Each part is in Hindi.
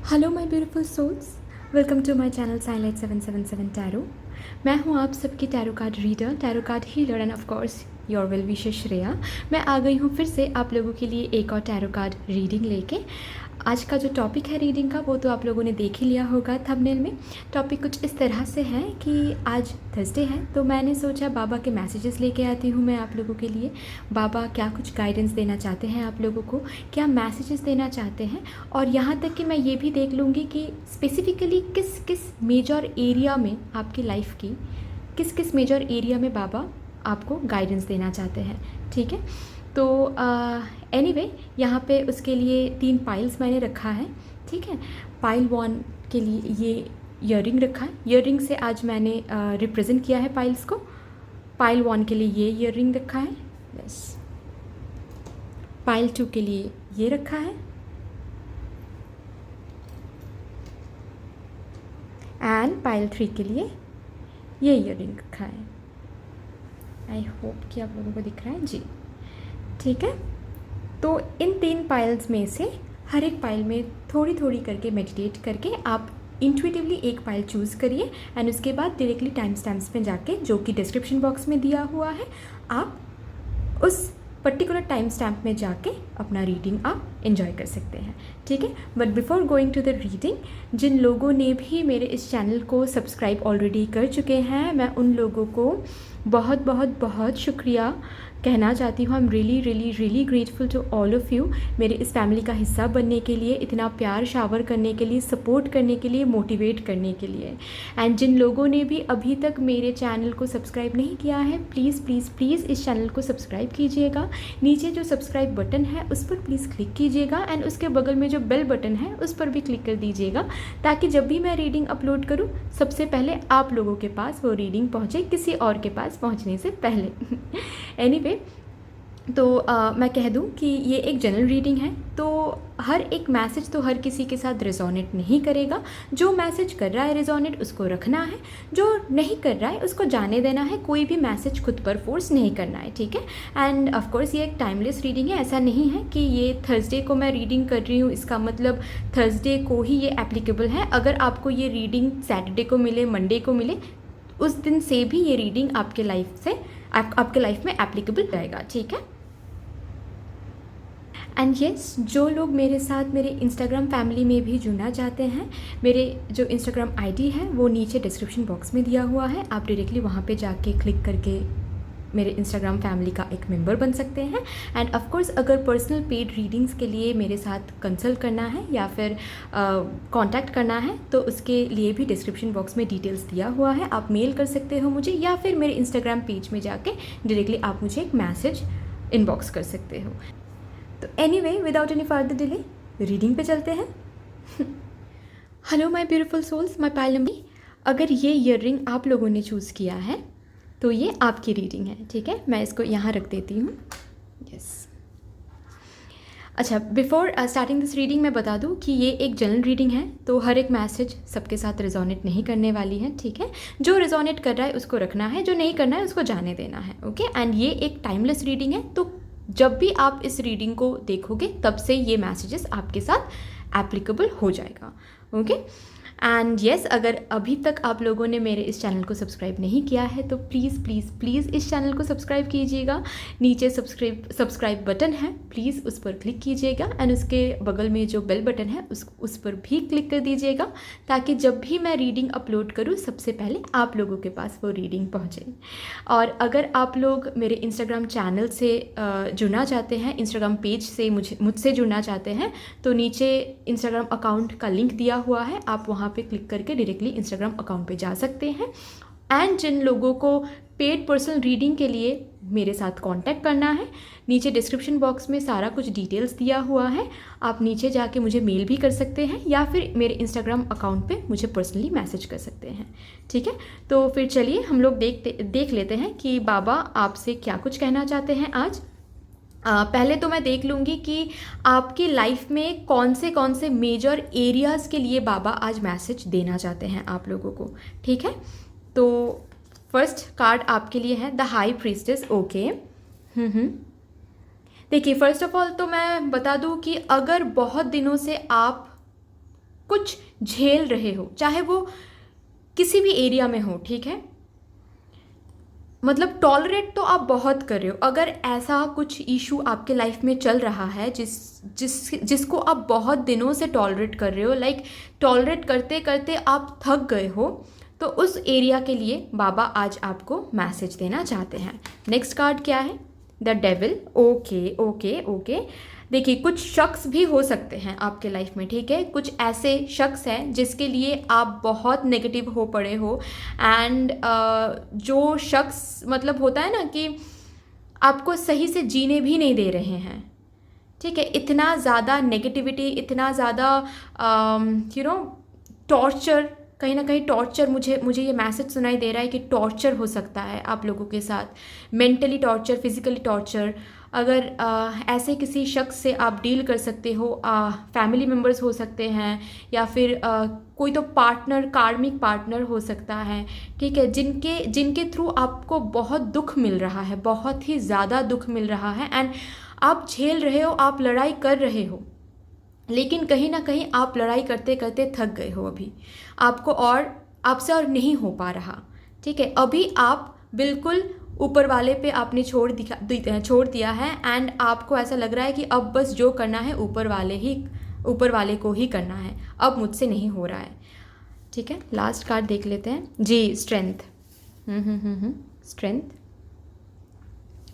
Hello my beautiful souls, welcome to my channel Sailight 777 tarot. मैं हूं आप सबकी tarot card reader, tarot card healer and of course your well wisher Shreya. मैं आ गई हूं फिर से आप लोगों के लिए एक और टैरो कार्ड रीडिंग लेके। आज का जो टॉपिक है रीडिंग का वो तो आप लोगों ने देख ही लिया होगा थंबनेल में। टॉपिक कुछ इस तरह से है कि आज थर्सडे है तो मैंने सोचा बाबा के मैसेजेस लेके आती हूँ मैं आप लोगों के लिए। बाबा क्या कुछ गाइडेंस देना चाहते हैं आप लोगों को, क्या मैसेजेस देना चाहते हैं, और यहाँ तक कि मैं ये भी देख लूँगी कि स्पेसिफ़िकली किस किस मेजर एरिया में आपकी लाइफ की किस किस मेजर एरिया में बाबा आपको गाइडेंस देना चाहते हैं। ठीक है, तो एनीवे यहाँ पे उसके लिए 3 पाइल्स मैंने रखा है। ठीक है, पाइल 1 के लिए ये ईयरिंग रखा है। ईयरिंग से आज मैंने रिप्रेजेंट किया है पाइल्स को। पाइल 1 के लिए ये ईयरिंग रखा है, यस। पाइल 2 के लिए ये रखा है, एंड पाइल 3 के लिए ये ईयरिंग रखा है। आई होप कि आप लोगों को दिख रहा है जी। ठीक है, तो इन 3 पाइल्स में से हर एक पाइल में थोड़ी थोड़ी करके मेडिटेट करके आप इंट्यूटिवली एक पाइल चूज़ करिए एंड उसके बाद डायरेक्टली टाइम स्टैम्प्स में जाके, जो कि डिस्क्रिप्शन बॉक्स में दिया हुआ है, आप उस पर्टिकुलर टाइम स्टैम्प में जाके अपना रीडिंग आप एंजॉय कर सकते हैं। ठीक है, but before going to the reading, जिन लोगों ने भी मेरे इस चैनल को सब्सक्राइब ऑलरेडी कर चुके हैं, मैं उन लोगों को बहुत बहुत बहुत शुक्रिया कहना चाहती हूँ। I am really really really grateful to all of you, मेरे इस फैमिली का हिस्सा बनने के लिए, इतना प्यार शावर करने के लिए, सपोर्ट करने के लिए, मोटिवेट करने के लिए। एंड जिन लोगों ने भी अभी तक मेरे चैनल को सब्सक्राइब नहीं किया है, प्लीज़ प्लीज़ प्लीज़ इस चैनल को सब्सक्राइब कीजिएगा। नीचे जो सब्सक्राइब बटन है उस पर प्लीज़ क्लिक कीजिएगा एंड उसके बगल में जो बेल बटन है उस पर भी क्लिक कर दीजिएगा, ताकि जब भी मैं रीडिंग अपलोड करूँ सबसे पहले आप लोगों के पास वो रीडिंग पहुँचे, किसी और के पास पहुँचने से पहले। एनीवे, तो मैं कह दूं कि ये एक जनरल रीडिंग है, तो हर एक मैसेज तो हर किसी के साथ रिजोनेट नहीं करेगा। जो मैसेज कर रहा है रिजोनेट उसको रखना है, जो नहीं कर रहा है उसको जाने देना है। कोई भी मैसेज खुद पर फोर्स नहीं करना है, ठीक है। एंड ऑफ कोर्स ये एक टाइमलेस रीडिंग है, ऐसा नहीं है कि ये थर्सडे को मैं रीडिंग कर रही हूँ इसका मतलब थर्सडे को ही ये एप्लीकेबल है। अगर आपको ये रीडिंग सैटरडे को मिले, मंडे को मिले, उस दिन से भी ये रीडिंग आपके आपके लाइफ में एप्लीकेबल रहेगा। ठीक है, एंड येस, जो लोग मेरे साथ मेरे इंस्टाग्राम फैमिली में भी जुड़ना चाहते हैं, मेरे जो इंस्टाग्राम आईडी है वो नीचे डिस्क्रिप्शन बॉक्स में दिया हुआ है। आप डायरेक्टली वहाँ पे जाके क्लिक करके मेरे इंस्टाग्राम फैमिली का एक मेंबर बन सकते हैं। एंड ऑफ कोर्स अगर पर्सनल पेड रीडिंग्स के लिए मेरे साथ कंसल्ट करना है या फिर कांटेक्ट करना है तो उसके लिए भी डिस्क्रिप्शन बॉक्स में डिटेल्स दिया हुआ है। आप मेल कर सकते हो मुझे, या फिर मेरे इंस्टाग्राम पेज में जाके डायरेक्टली आप मुझे एक मैसेज इनबॉक्स कर सकते हो। तो anyway, without any further delay reading पे चलते हैं। Hello my beautiful souls, my pile number. अगर ये ईयररिंग आप लोगों ने चूज़ किया है तो ये आपकी रीडिंग है, ठीक है। मैं इसको यहाँ रख देती हूँ, यस। अच्छा, बिफोर स्टार्टिंग दिस रीडिंग मैं बता दूँ कि ये एक जनरल रीडिंग है, तो हर एक मैसेज सबके साथ रिजोनेट नहीं करने वाली है, ठीक है। जो रिजोनेट कर रहा है उसको रखना है, जो नहीं करना है उसको जाने देना है, ओके। एंड ये एक टाइमलेस रीडिंग है, तो जब भी आप इस रीडिंग को देखोगे तब से ये मैसेजेस आपके साथ एप्लीकेबल हो जाएगा, ओके। एंड येस, अगर अभी तक आप लोगों ने मेरे इस चैनल को सब्सक्राइब नहीं किया है तो प्लीज़ प्लीज़ प्लीज़ इस चैनल को सब्सक्राइब कीजिएगा। नीचे सब्सक्राइब बटन है, प्लीज़ उस पर क्लिक कीजिएगा एंड उसके बगल में जो बेल बटन है उस पर भी क्लिक कर दीजिएगा, ताकि जब भी मैं रीडिंग अपलोड करूँ सबसे पहले आप लोगों के पास वो रीडिंग पहुँचे। और अगर आप लोग मेरे इंस्टाग्राम चैनल से जुड़ना चाहते हैं, इंस्टाग्राम पेज से मुझसे जुड़ना चाहते हैं, तो नीचे इंस्टाग्राम अकाउंट का लिंक दिया हुआ है, आप वहाँ पे क्लिक करके डायरेक्टली इंस्टाग्राम अकाउंट पे जा सकते हैं। एंड जिन लोगों को पेड पर्सनल रीडिंग के लिए मेरे साथ कांटेक्ट करना है, नीचे डिस्क्रिप्शन बॉक्स में सारा कुछ डिटेल्स दिया हुआ है, आप नीचे जाके मुझे मेल भी कर सकते हैं या फिर मेरे इंस्टाग्राम अकाउंट पे मुझे पर्सनली मैसेज कर सकते हैं, ठीक है। तो फिर चलिए हम लोग देख लेते हैं कि बाबा आपसे क्या कुछ कहना चाहते हैं आज। पहले तो मैं देख लूँगी कि आपकी लाइफ में कौन से मेजर एरियाज़ के लिए बाबा आज मैसेज देना चाहते हैं आप लोगों को, ठीक है। तो फर्स्ट कार्ड आपके लिए है द हाई प्रीस्टेस, ओके। देखिए, फर्स्ट ऑफ ऑल तो मैं बता दूँ कि अगर बहुत दिनों से आप कुछ झेल रहे हो, चाहे वो किसी भी एरिया में हो, ठीक है। मतलब टॉलरेट तो आप बहुत कर रहे हो। अगर ऐसा कुछ इशू आपके लाइफ में चल रहा है जिसको आप बहुत दिनों से टॉलरेट कर रहे हो, लाइक टॉलरेट करते करते आप थक गए हो, तो उस एरिया के लिए बाबा आज आपको मैसेज देना चाहते हैं। नेक्स्ट कार्ड क्या है? The devil. Okay okay okay. देखिए, कुछ शख्स भी हो सकते हैं आपके लाइफ में, ठीक है। कुछ ऐसे शख्स हैं जिसके लिए आप बहुत नेगेटिव हो पड़े हो, एंड जो शख्स मतलब होता है ना कि आपको सही से जीने भी नहीं दे रहे हैं, ठीक है। इतना ज़्यादा नेगेटिविटी, इतना ज़्यादा टॉर्चर, कहीं ना कहीं टॉर्चर, मुझे ये मैसेज सुनाई दे रहा है कि टॉर्चर हो सकता है आप लोगों के साथ, मेंटली टॉर्चर, फिजिकली टॉर्चर। अगर ऐसे किसी शख्स से आप डील कर सकते हो, फैमिली मेम्बर्स हो सकते हैं, या फिर कोई तो पार्टनर, कार्मिक पार्टनर हो सकता है, ठीक है, जिनके थ्रू आपको बहुत दुख मिल रहा है, बहुत ही ज़्यादा दुख मिल रहा है, एंड आप झेल रहे हो, आप लड़ाई कर रहे हो, लेकिन कहीं ना कहीं आप लड़ाई करते करते थक गए हो। अभी आपसे और नहीं हो पा रहा, ठीक है। अभी आप बिल्कुल ऊपर वाले पे आपने छोड़ दिया है, एंड आपको ऐसा लग रहा है कि अब बस जो करना है ऊपर वाले को ही करना है, अब मुझसे नहीं हो रहा है, ठीक है। लास्ट कार्ड देख लेते हैं जी, स्ट्रेंथ। स्ट्रेंथ।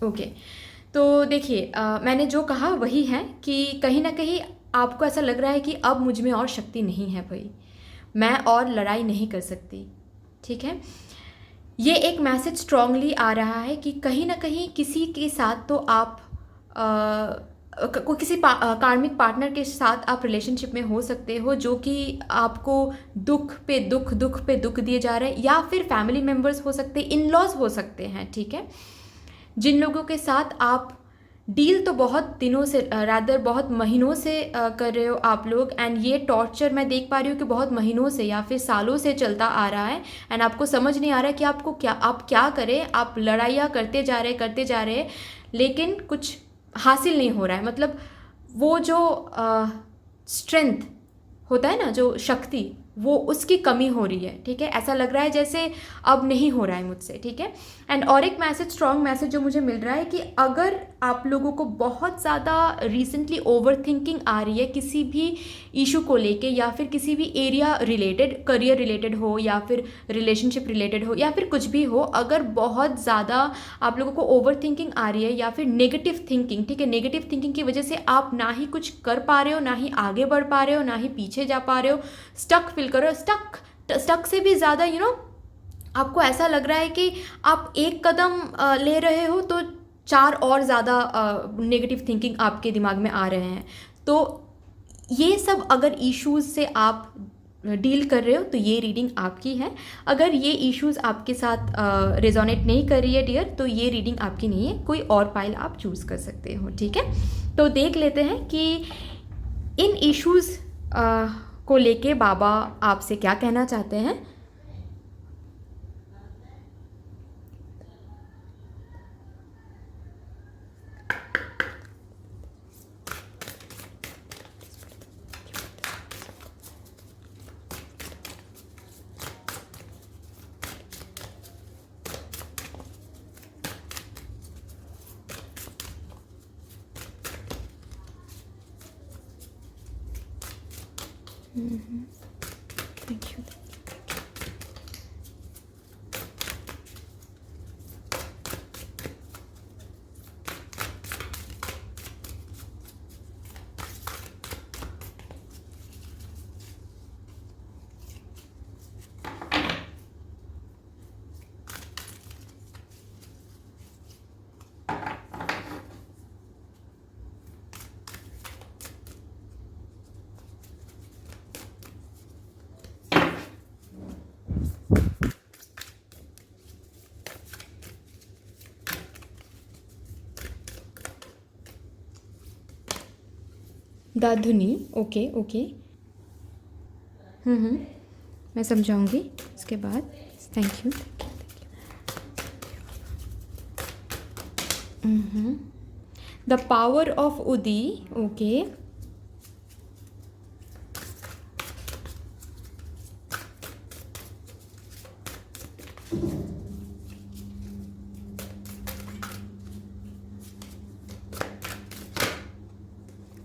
ओके, तो देखिए, मैंने जो कहा वही है कि कहीं ना कहीं आपको ऐसा लग रहा है कि अब मुझ में और शक्ति नहीं है भाई, मैं और लड़ाई नहीं कर सकती, ठीक है। ये एक मैसेज स्ट्रांगली आ रहा है कि कहीं ना कहीं किसी के साथ तो आप किसी कार्मिक पार्टनर के साथ आप रिलेशनशिप में हो सकते हो, जो कि आपको दुख पे दुख दिए जा रहे हैं, या फिर फैमिली मेम्बर्स हो सकते हैं, इन लॉज हो सकते हैं, ठीक है, जिन लोगों के साथ आप डील तो बहुत दिनों से, रादर बहुत महीनों से कर रहे हो आप लोग, एंड ये टॉर्चर मैं देख पा रही हूँ कि बहुत महीनों से या फिर सालों से चलता आ रहा है, एंड आपको समझ नहीं आ रहा है कि आप क्या करें। आप लड़ाइयाँ करते जा रहे, लेकिन कुछ हासिल नहीं हो रहा है। मतलब वो जो स्ट्रेंथ होता है ना, जो शक्ति, वो उसकी कमी हो रही है, ठीक है। ऐसा लग रहा है जैसे अब नहीं हो रहा है मुझसे, ठीक है। एंड और एक मैसेज, स्ट्रॉन्ग मैसेज जो मुझे मिल रहा है कि अगर आप लोगों को बहुत ज़्यादा रिसेंटली ओवर थिंकिंग आ रही है किसी भी इशू को लेके, या फिर किसी भी एरिया रिलेटेड, करियर रिलेटेड हो, या फिर रिलेशनशिप रिलेटेड हो, या फिर कुछ भी हो, अगर बहुत ज़्यादा आप लोगों को ओवर थिंकिंग आ रही है, या फिर नेगेटिव थिंकिंग, ठीक है, नेगेटिव थिंकिंग की वजह से आप ना ही कुछ कर पा रहे हो, ना ही आगे बढ़ पा रहे हो, ना ही पीछे जा पा रहे हो, स्टक फील करो। स्टक से भी ज़्यादा आपको ऐसा लग रहा है कि आप एक कदम ले रहे हो तो चार और ज़्यादा नेगेटिव थिंकिंग आपके दिमाग में आ रहे हैं। तो ये सब अगर इश्यूज़ से आप डील कर रहे हो तो ये रीडिंग आपकी है। अगर ये इश्यूज़ आपके साथ रेजोनेट नहीं कर रही है डियर, तो ये रीडिंग आपकी नहीं है, कोई और पाइल आप चूज़ कर सकते हो, ठीक है। तो देख लेते हैं कि इन इश्यूज़ को लेके बाबा आपसे क्या कहना चाहते हैं। Thank you. Dadhuni. Okay okay, मैं समझाऊंगी इसके बाद। Thank you. The power of Udi. Okay,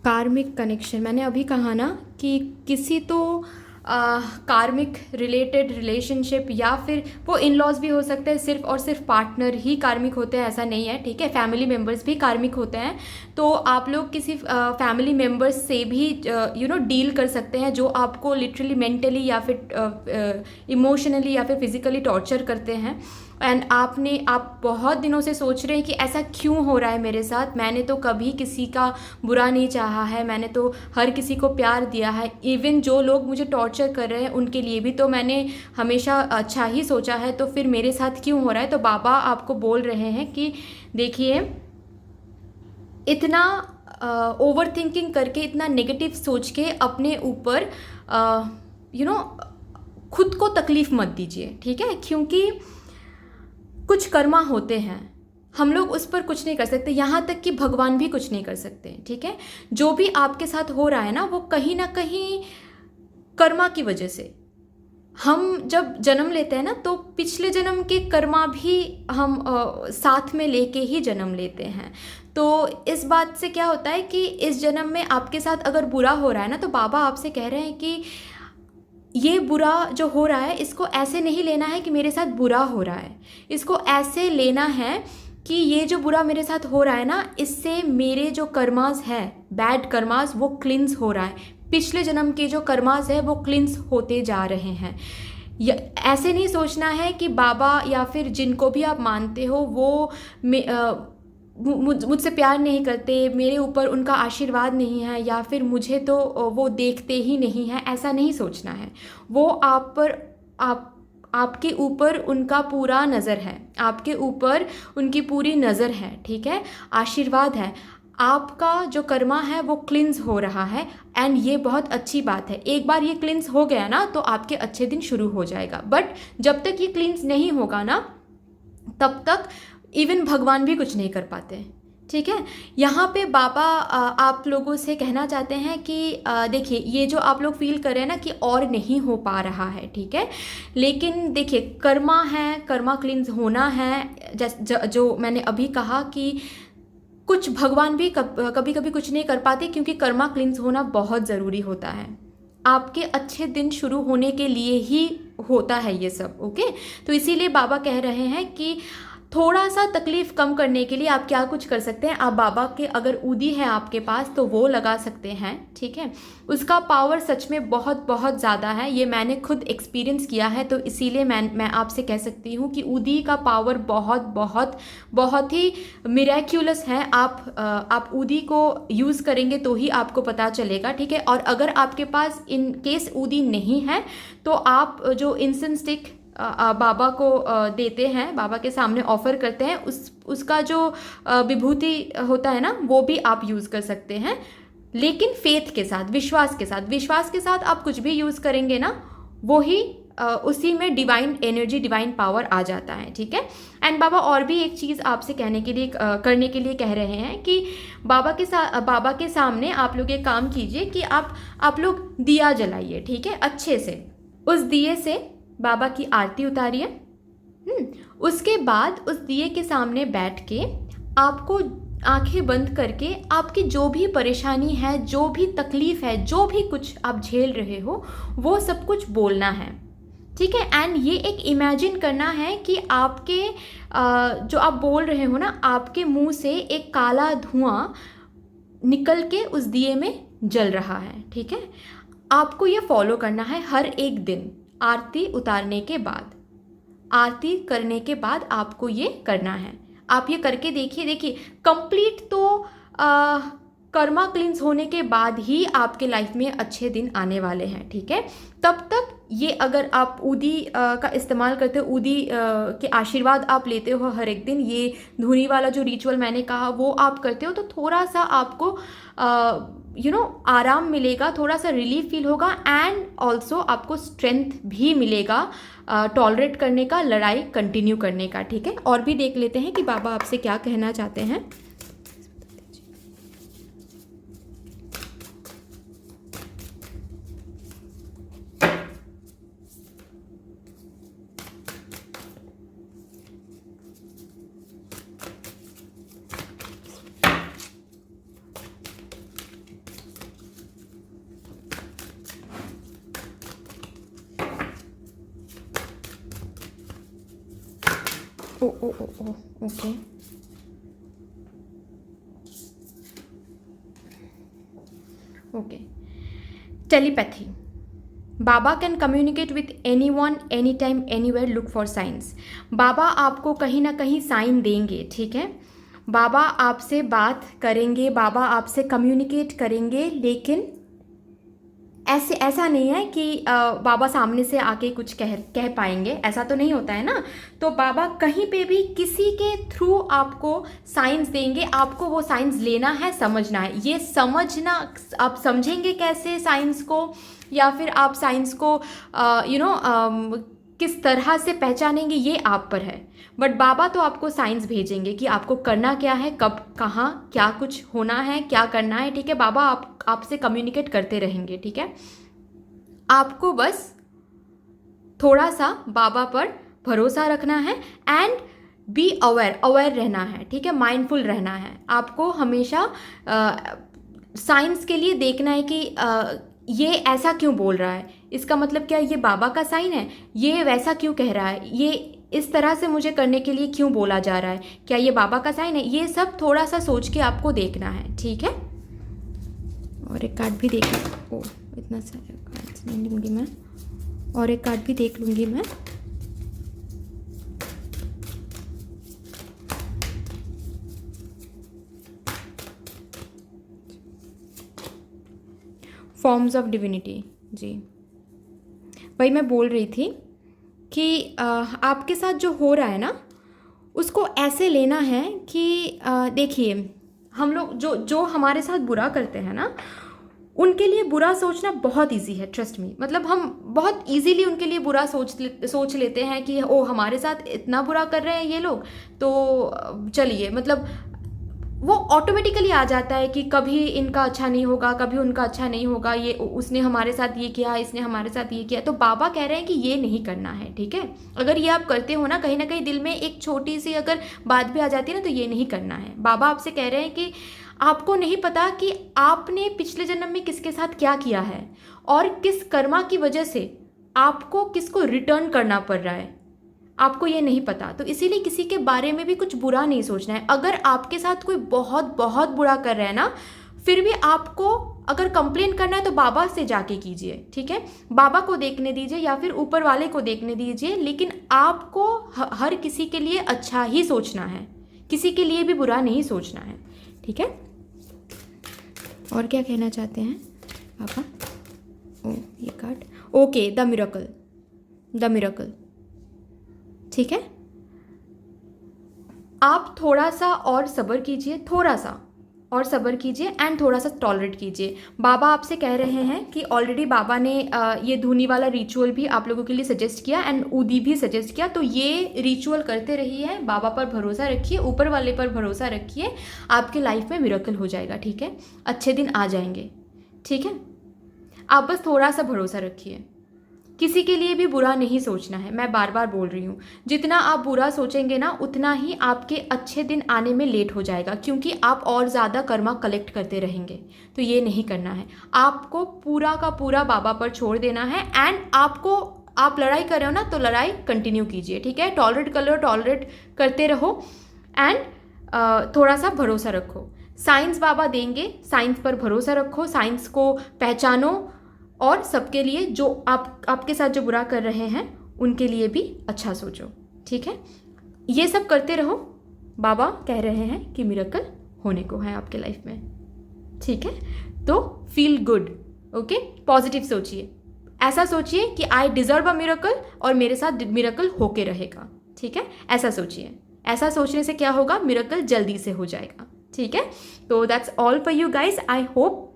karmic connection, मैंने अभी कहा ना कि किसी तो कार्मिक रिलेटेड रिलेशनशिप, या फिर वो इन लॉज भी हो सकते हैं, सिर्फ और सिर्फ पार्टनर ही कार्मिक होते हैं ऐसा नहीं है, ठीक है, फैमिली मेम्बर्स भी कार्मिक होते हैं। तो आप लोग किसी फैमिली मेम्बर्स से भी डील कर सकते हैं जो आपको लिटरली मेंटली या फिर इमोशनली या फिर फिजिकली टॉर्चर करते हैं। एंड आप बहुत दिनों से सोच रहे हैं कि ऐसा क्यों हो रहा है मेरे साथ, मैंने तो कभी किसी का बुरा नहीं चाहा है, मैंने तो हर किसी को प्यार दिया है, इवन जो लोग मुझे टॉर्चर कर रहे हैं उनके लिए भी तो मैंने हमेशा अच्छा ही सोचा है, तो फिर मेरे साथ क्यों हो रहा है। तो बाबा आपको बोल रहे हैं कि देखिए, इतना ओवर थिंकिंग करके, इतना नेगेटिव सोच के अपने ऊपर खुद को तकलीफ मत दीजिए, ठीक है, क्योंकि कुछ कर्मा होते हैं, हम लोग उस पर कुछ नहीं कर सकते, यहाँ तक कि भगवान भी कुछ नहीं कर सकते, ठीक है। जो भी आपके साथ हो रहा है ना, वो कहीं ना कहीं कर्मा की वजह से। हम जब जन्म लेते हैं ना, तो पिछले जन्म के कर्मा भी हम साथ में लेके ही जन्म लेते हैं। तो इस बात से क्या होता है कि इस जन्म में आपके साथ अगर बुरा हो रहा है ना, तो बाबा आपसे कह रहे हैं कि ये बुरा जो हो रहा है, इसको ऐसे नहीं लेना है कि मेरे साथ बुरा हो रहा है, इसको ऐसे लेना है कि ये जो बुरा मेरे साथ हो रहा है ना, इससे मेरे जो कर्मास है, बैड कर्मास, वो क्लिंस हो रहा है, पिछले जन्म के जो कर्मास है वो क्लिंस होते जा रहे हैं। ऐसे नहीं सोचना है कि बाबा या फिर जिनको भी आप मानते हो वो मुझसे प्यार नहीं करते, मेरे ऊपर उनका आशीर्वाद नहीं है, या फिर मुझे तो वो देखते ही नहीं है, ऐसा नहीं सोचना है। वो आप पर आपके ऊपर उनका पूरा नज़र है, आपके ऊपर उनकी पूरी नज़र है, ठीक है, आशीर्वाद है। आपका जो कर्मा है वो क्लिंस हो रहा है, एंड ये बहुत अच्छी बात है। एक बार ये क्लिंस हो गया ना, तो आपके अच्छे दिन शुरू हो जाएगा। बट जब तक ये क्लिंस नहीं होगा ना, तब तक इवन भगवान भी कुछ नहीं कर पाते, ठीक है। यहाँ पे बाबा आप लोगों से कहना चाहते हैं कि देखिए, ये जो आप लोग फील कर रहे हैं ना कि और नहीं हो पा रहा है, ठीक है, लेकिन देखिए, कर्मा है, कर्मा क्लींस होना है। जो मैंने अभी कहा कि कुछ भगवान भी कभी कभी कुछ नहीं कर पाते, क्योंकि कर्मा क्लींस होना बहुत ज़रूरी होता है, आपके अच्छे दिन शुरू होने के लिए ही होता है ये सब, ओके। तो इसीलिए बाबा कह रहे हैं कि थोड़ा सा तकलीफ कम करने के लिए आप क्या कुछ कर सकते हैं, आप बाबा के अगर ऊदी है आपके पास तो वो लगा सकते हैं, ठीक है। उसका पावर सच में बहुत बहुत ज़्यादा है, ये मैंने खुद एक्सपीरियंस किया है, तो इसीलिए मैं आपसे कह सकती हूँ कि ऊदी का पावर बहुत बहुत बहुत ही मिरेक्युलस है। आप ऊदी को यूज़ करेंगे तो ही आपको पता चलेगा, ठीक है। और अगर आपके पास इन केस ऊदी नहीं है, तो आप जो इंसेंस स्टिक बाबा को देते हैं, बाबा के सामने ऑफर करते हैं, उसका जो विभूति होता है ना, वो भी आप यूज़ कर सकते हैं, लेकिन फेथ के साथ, विश्वास के साथ आप कुछ भी यूज़ करेंगे ना, वो ही उसी में डिवाइन एनर्जी, डिवाइन पावर आ जाता है, ठीक है। एंड बाबा और भी एक चीज़ आपसे कहने के लिए करने के लिए कह रहे हैं कि बाबा के सामने आप लोग एक काम कीजिए कि आप लोग दिया जलाइए, ठीक है, अच्छे से। उस दिए से बाबा की आरती उतारिए। उसके बाद उस दिए के सामने बैठ के आपको आंखें बंद करके आपकी जो भी परेशानी है, जो भी तकलीफ है, जो भी कुछ आप झेल रहे हो, वो सब कुछ बोलना है, ठीक है। एंड ये एक इमेजिन करना है कि आपके जो आप बोल रहे हो ना, आपके मुंह से एक काला धुआं निकल के उस दिए में जल रहा है, ठीक है। आपको ये फॉलो करना है हर एक दिन, आरती उतारने के बाद, आरती करने के बाद आपको ये करना है। आप ये करके देखिए, कंप्लीट तो कर्मा क्लींस होने के बाद ही आपके लाइफ में अच्छे दिन आने वाले हैं, ठीक है। तब तक ये अगर आप ऊदी का इस्तेमाल करते हो, ऊदी के आशीर्वाद आप लेते हो हर एक दिन, ये धुनी वाला जो रिचुअल मैंने कहा वो आप करते हो, तो थोड़ा सा आपको आराम मिलेगा, थोड़ा सा रिलीफ फील होगा, एंड ऑल्सो आपको स्ट्रेंथ भी मिलेगा टॉलरेट करने का, लड़ाई कंटिन्यू करने का, ठीक है। और भी देख लेते हैं कि बाबा आपसे क्या कहना चाहते हैं। Oh oh oh oh okay, okay. Telepathy, Baba can communicate with anyone any time anywhere, look for science. Baba आपको कहीं ना कहीं साइन देंगे, ठीक है। बाबा आपसे बात करेंगे, बाबा आपसे कम्युनिकेट करेंगे, लेकिन ऐसा नहीं है कि बाबा सामने से आके कुछ कह पाएंगे, ऐसा तो नहीं होता है ना। तो बाबा कहीं पे भी किसी के थ्रू आपको साइंस देंगे, आपको वो साइंस लेना है, समझना है। ये समझना, आप समझेंगे कैसे साइंस को, या फिर आप साइंस को किस तरह से पहचानेंगे, ये आप पर है। बट बाबा तो आपको साइंस भेजेंगे कि आपको करना क्या है, कब कहाँ क्या कुछ होना है, क्या करना है, ठीक है। बाबा आपसे कम्युनिकेट करते रहेंगे, ठीक है। आपको बस थोड़ा सा बाबा पर भरोसा रखना है एंड बी अवेयर रहना है, ठीक है। माइंडफुल रहना है। आपको हमेशा साइंस के लिए देखना है कि ये ऐसा क्यों बोल रहा है, इसका मतलब क्या, ये बाबा का साइन है, ये वैसा क्यों कह रहा है, ये इस तरह से मुझे करने के लिए क्यों बोला जा रहा है, क्या ये बाबा का साइन है। ये सब थोड़ा सा सोच के आपको देखना है, ठीक है। और एक कार्ड भी देख, ओ इतना सारा कार्ड्स नहीं लूँगी मैं, और एक कार्ड भी देख लूँगी मैं। फॉर्म्स ऑफ डिविनिटी, जी भाई मैं बोल रही थी कि आपके साथ जो हो रहा है ना, उसको ऐसे लेना है कि देखिए, हम लोग जो हमारे साथ बुरा करते हैं ना, उनके लिए बुरा सोचना बहुत इजी है, ट्रस्ट मी। मतलब हम बहुत इजीली उनके लिए बुरा सोच लेते हैं कि ओ हमारे साथ इतना बुरा कर रहे हैं ये लोग, तो चलिए, मतलब वो ऑटोमेटिकली आ जाता है कि कभी इनका अच्छा नहीं होगा, कभी उनका अच्छा नहीं होगा, ये उसने हमारे साथ ये किया, इसने हमारे साथ ये किया। तो बाबा कह रहे हैं कि ये नहीं करना है, ठीक है। अगर ये आप करते हो ना कहीं दिल में एक छोटी सी अगर बात भी आ जाती है ना, तो ये नहीं करना है। बाबा आपसे कह रहे हैं कि आपको नहीं पता कि आपने पिछले जन्म में किसके साथ क्या किया है, और किस कर्मा की वजह से आपको किसको रिटर्न करना पड़ रहा है, आपको ये नहीं पता। तो इसीलिए किसी के बारे में भी कुछ बुरा नहीं सोचना है। अगर आपके साथ कोई बहुत बहुत बुरा कर रहा है ना, फिर भी आपको अगर कंप्लेन करना है तो बाबा से जाके कीजिए, ठीक है। बाबा को देखने दीजिए या फिर ऊपर वाले को देखने दीजिए, लेकिन आपको हर किसी के लिए अच्छा ही सोचना है, किसी के लिए भी बुरा नहीं सोचना है, ठीक है। और क्या कहना चाहते हैं पापा? ओ ये कार्ड, ओके, द मिरेकल, ठीक है। आप थोड़ा सा और सब्र कीजिए, एंड थोड़ा सा टॉलरेट कीजिए। बाबा आपसे कह रहे हैं कि ऑलरेडी बाबा ने ये धुनी वाला रिचुअल भी आप लोगों के लिए सजेस्ट किया एंड ऊदी भी सजेस्ट किया। तो ये रिचुअल करते रहिए, बाबा पर भरोसा रखिए, ऊपर वाले पर भरोसा रखिए, आपके लाइफ में मिरेकल हो जाएगा, ठीक है। अच्छे दिन आ जाएंगे, ठीक है। आप बस थोड़ा सा भरोसा रखिए, किसी के लिए भी बुरा नहीं सोचना है। मैं बार बार बोल रही हूँ, जितना आप बुरा सोचेंगे ना, उतना ही आपके अच्छे दिन आने में लेट हो जाएगा, क्योंकि आप और ज़्यादा कर्मा कलेक्ट करते रहेंगे। तो ये नहीं करना है, आपको पूरा का पूरा बाबा पर छोड़ देना है। एंड आप लड़ाई कर रहे हो ना, तो लड़ाई कंटिन्यू कीजिए, ठीक है। टॉलरेट करते रहो एंड थोड़ा सा भरोसा रखो। साइंस बाबा देंगे, साइंस पर भरोसा रखो, साइंस को पहचानो, और सबके लिए जो आपके साथ जो बुरा कर रहे हैं उनके लिए भी अच्छा सोचो, ठीक है। ये सब करते रहो, बाबा कह रहे हैं कि मिरेकल होने को है आपके लाइफ में, ठीक है। तो फील गुड, ओके, पॉजिटिव सोचिए, ऐसा सोचिए कि आई डिजर्व अ मिरेकल और मेरे साथ मिरेकल होके रहेगा, ठीक है। ऐसा सोचिए, ऐसा सोचने से क्या होगा, मिरेकल जल्दी से हो जाएगा, ठीक है। तो that's all for you guys. I hope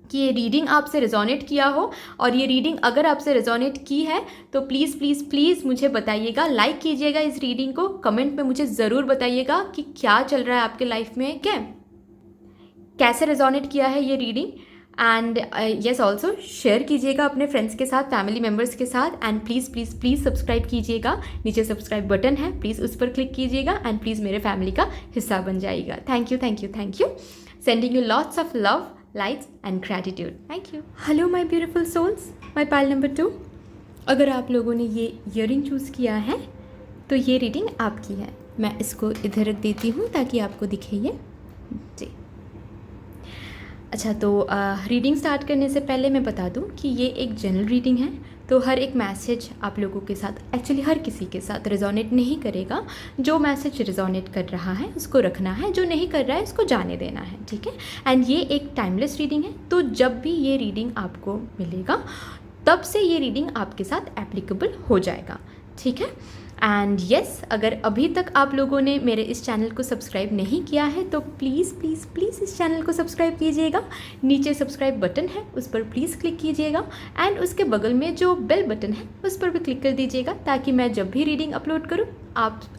कि ये रीडिंग आपसे रेजोनेट किया हो, और ये रीडिंग अगर आपसे रेजोनेट की है तो प्लीज़ प्लीज़ प्लीज़ मुझे बताइएगा, लाइक कीजिएगा इस रीडिंग को, कमेंट में मुझे ज़रूर बताइएगा कि क्या चल रहा है आपके लाइफ में, क्या कैसे रेजोनेट किया है ये reading. And yes also share कीजिएगा अपने फ्रेंड्स के साथ, फैमिली मेम्बर्स के साथ। And please please please subscribe कीजिएगा, नीचे सब्सक्राइब बटन है, प्लीज़ उस पर क्लिक कीजिएगा एंड प्लीज़ मेरे फैमिली का हिस्सा बन जाइएगा। Thank you, sending you lots of love, lights and gratitude. Thank you. Hello my beautiful souls, my pile number 2. अगर आप लोगों ने ये ईयरिंग चूज़ किया है तो तो ये रीडिंग आपकी है। मैं इसको इधर रख देती हूँ ताकि आपको दिखे ये जी। अच्छा, तो रीडिंग स्टार्ट करने से पहले मैं बता दूं कि ये एक जनरल रीडिंग है, तो हर एक मैसेज आप लोगों के साथ, एक्चुअली हर किसी के साथ रिजोनेट नहीं करेगा। जो मैसेज रिजोनेट कर रहा है उसको रखना है, जो नहीं कर रहा है उसको जाने देना है, ठीक है। एंड ये एक टाइमलेस रीडिंग है, तो जब भी ये रीडिंग आपको मिलेगा तब से ये रीडिंग आपके साथ एप्लीकेबल हो जाएगा, ठीक है। एंड येस, अगर अभी तक आप लोगों ने मेरे इस चैनल को सब्सक्राइब नहीं किया है तो प्लीज़ प्लीज़ प्लीज़ इस चैनल को सब्सक्राइब कीजिएगा। नीचे सब्सक्राइब बटन है, उस पर प्लीज़ क्लिक कीजिएगा एंड उसके बगल में जो बेल बटन है उस पर भी क्लिक कर दीजिएगा, ताकि मैं जब भी रीडिंग अपलोड करूँ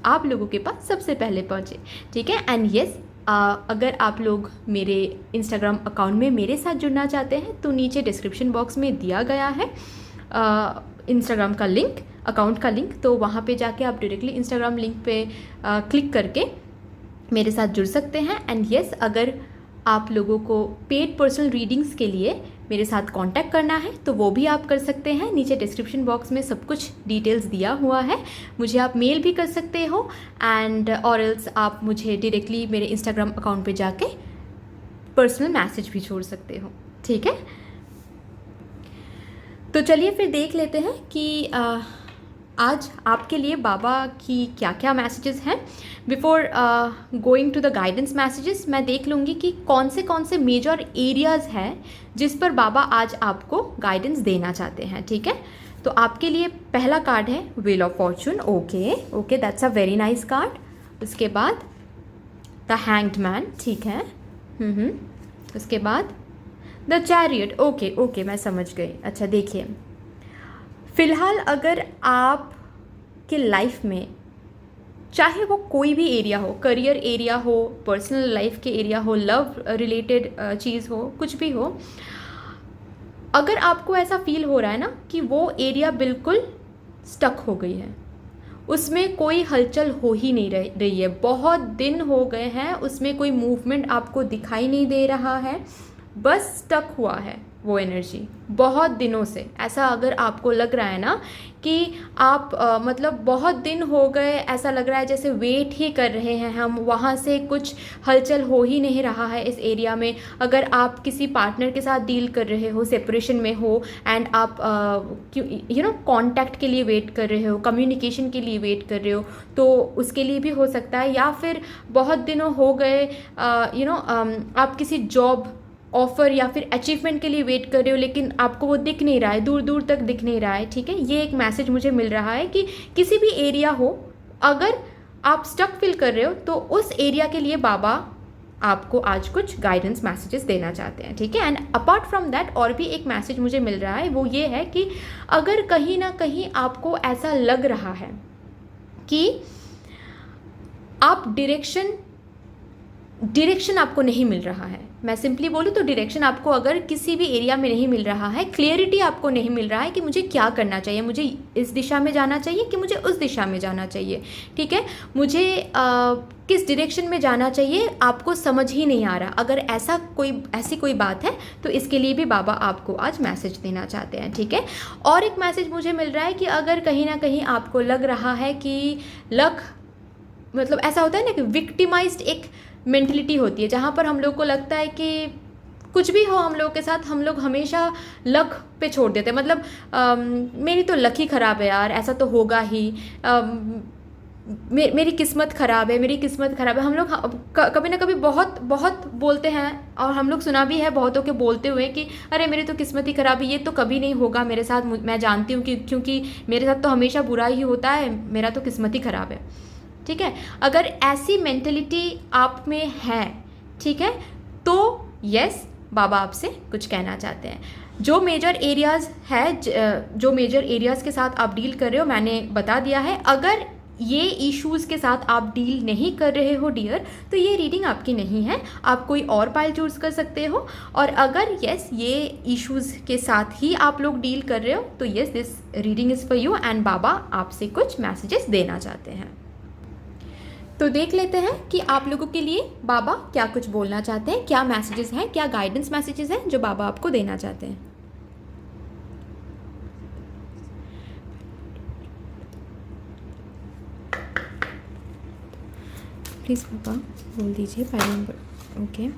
आप लोगों के पास सबसे पहले पहुँचे, ठीक है। एंड येस, अगर आप लोग मेरे इंस्टाग्राम अकाउंट में मेरे साथ जुड़ना चाहते हैं तो नीचे डिस्क्रिप्शन बॉक्स में दिया गया है इंस्टाग्राम का लिंक, अकाउंट का लिंक, तो वहाँ पे जाके आप डायरेक्टली इंस्टाग्राम लिंक पे क्लिक करके मेरे साथ जुड़ सकते हैं। एंड येस, अगर आप लोगों को पेड पर्सनल रीडिंग्स के लिए मेरे साथ कांटेक्ट करना है तो वो भी आप कर सकते हैं। नीचे डिस्क्रिप्शन बॉक्स में सब कुछ डिटेल्स दिया हुआ है, मुझे आप मेल भी कर सकते हो एंड और एल्स आप मुझे डायरेक्टली मेरे इंस्टाग्राम अकाउंट पे जाके पर्सनल मैसेज भी छोड़ सकते हो, ठीक है। तो चलिए फिर देख लेते हैं कि आज आपके लिए बाबा की क्या क्या मैसेजेस हैं। Before going to the guidance messages, मैं देख लूँगी कि कौन से मेजर एरियाज़ हैं जिस पर बाबा आज आपको गाइडेंस देना चाहते हैं, ठीक है। तो आपके लिए पहला कार्ड है wheel of Fortune. Okay, that's a very nice card. उसके बाद द हैंग्ड मैन, ठीक है। उसके बाद द चैरियट। ओके, मैं समझ गई। अच्छा देखिए, फ़िलहाल अगर आप के लाइफ में चाहे वो कोई भी एरिया हो, करियर एरिया हो, पर्सनल लाइफ के एरिया हो, लव रिलेटेड चीज़ हो, कुछ भी हो, अगर आपको ऐसा फील हो रहा है ना कि वो एरिया बिल्कुल स्टक हो गई है, उसमें कोई हलचल हो ही नहीं रही है, बहुत दिन हो गए हैं, उसमें कोई मूवमेंट आपको दिखाई नहीं दे रहा है, बस स्टक हुआ है वो एनर्जी बहुत दिनों से। ऐसा अगर आपको लग रहा है ना कि आप मतलब बहुत दिन हो गए, ऐसा लग रहा है जैसे वेट ही कर रहे हैं हम, वहाँ से कुछ हलचल हो ही नहीं रहा है इस एरिया में। अगर आप किसी पार्टनर के साथ डील कर रहे हो, सेपरेशन में हो एंड आप कांटेक्ट के लिए वेट कर रहे हो, कम्युनिकेशन के लिए वेट कर रहे हो, तो उसके लिए भी हो सकता है। या फिर बहुत दिनों हो गए आप किसी जॉब ऑफ़र या फिर अचीवमेंट के लिए वेट कर रहे हो, लेकिन आपको वो दिख नहीं रहा है, दूर दूर तक दिख नहीं रहा है, ठीक है। ये एक मैसेज मुझे मिल रहा है कि किसी भी एरिया हो, अगर आप स्टक फील कर रहे हो तो उस एरिया के लिए बाबा आपको आज कुछ गाइडेंस मैसेजेस देना चाहते हैं, ठीक है। एंड अपार्ट फ्रॉम दैट और भी एक मैसेज मुझे मिल रहा है, वो ये है कि अगर कहीं ना कहीं आपको ऐसा लग रहा है कि आप डायरेक्शन आपको नहीं मिल रहा है, मैं सिंपली बोलूँ तो डायरेक्शन आपको अगर किसी भी एरिया में नहीं मिल रहा है, क्लियरिटी आपको नहीं मिल रहा है कि मुझे क्या करना चाहिए, मुझे इस दिशा में जाना चाहिए कि मुझे उस दिशा में जाना चाहिए, ठीक है, मुझे किस डायरेक्शन में जाना चाहिए आपको समझ ही नहीं आ रहा। अगर ऐसी कोई बात है तो इसके लिए भी बाबा आपको आज मैसेज देना चाहते हैं, ठीक है। और एक मैसेज मुझे मिल रहा है कि अगर कहीं ना कहीं आपको लग रहा है कि मतलब ऐसा होता है ना कि विक्टिमाइज्ड एक मेंटलिटी होती है, जहाँ पर हम लोग को लगता है कि कुछ भी हो हम लोग के साथ, हम लोग हमेशा लक पे छोड़ देते हैं। मतलब मेरी तो लक ही ख़राब है यार, ऐसा तो होगा ही, मेरी किस्मत ख़राब है, हम लोग कभी ना कभी बहुत बहुत बोलते हैं, और हम लोग सुना भी है बहुतों के बोलते हुए कि अरे मेरी तो किस्मत ही ख़राब है, ये तो कभी नहीं होगा मेरे साथ, मैं जानती हूँ कि क्योंकि मेरे साथ तो हमेशा बुरा ही होता है, मेरा तो किस्मत ही ख़राब है, ठीक है। अगर ऐसी मेंटलिटी आप में है, ठीक है, तो यस, बाबा आपसे कुछ कहना चाहते हैं। जो मेजर एरियाज़ है, जो मेजर एरियाज़ के साथ आप डील कर रहे हो, मैंने बता दिया है। अगर ये इश्यूज़ के साथ आप डील नहीं कर रहे हो डियर, तो ये रीडिंग आपकी नहीं है, आप कोई और पाइल चूज़ कर सकते हो। और अगर यस ये इश्यूज़ के साथ ही आप लोग डील कर रहे हो तो yes, this reading is for you and Baba आपसे कुछ मैसेजेस देना चाहते हैं। तो देख लेते हैं कि आप लोगों के लिए बाबा क्या कुछ बोलना चाहते हैं, क्या मैसेजेस हैं, क्या गाइडेंस मैसेजेस हैं जो बाबा आपको देना चाहते हैं। प्लीज़ पापा बोल दीजिए pile number. Okay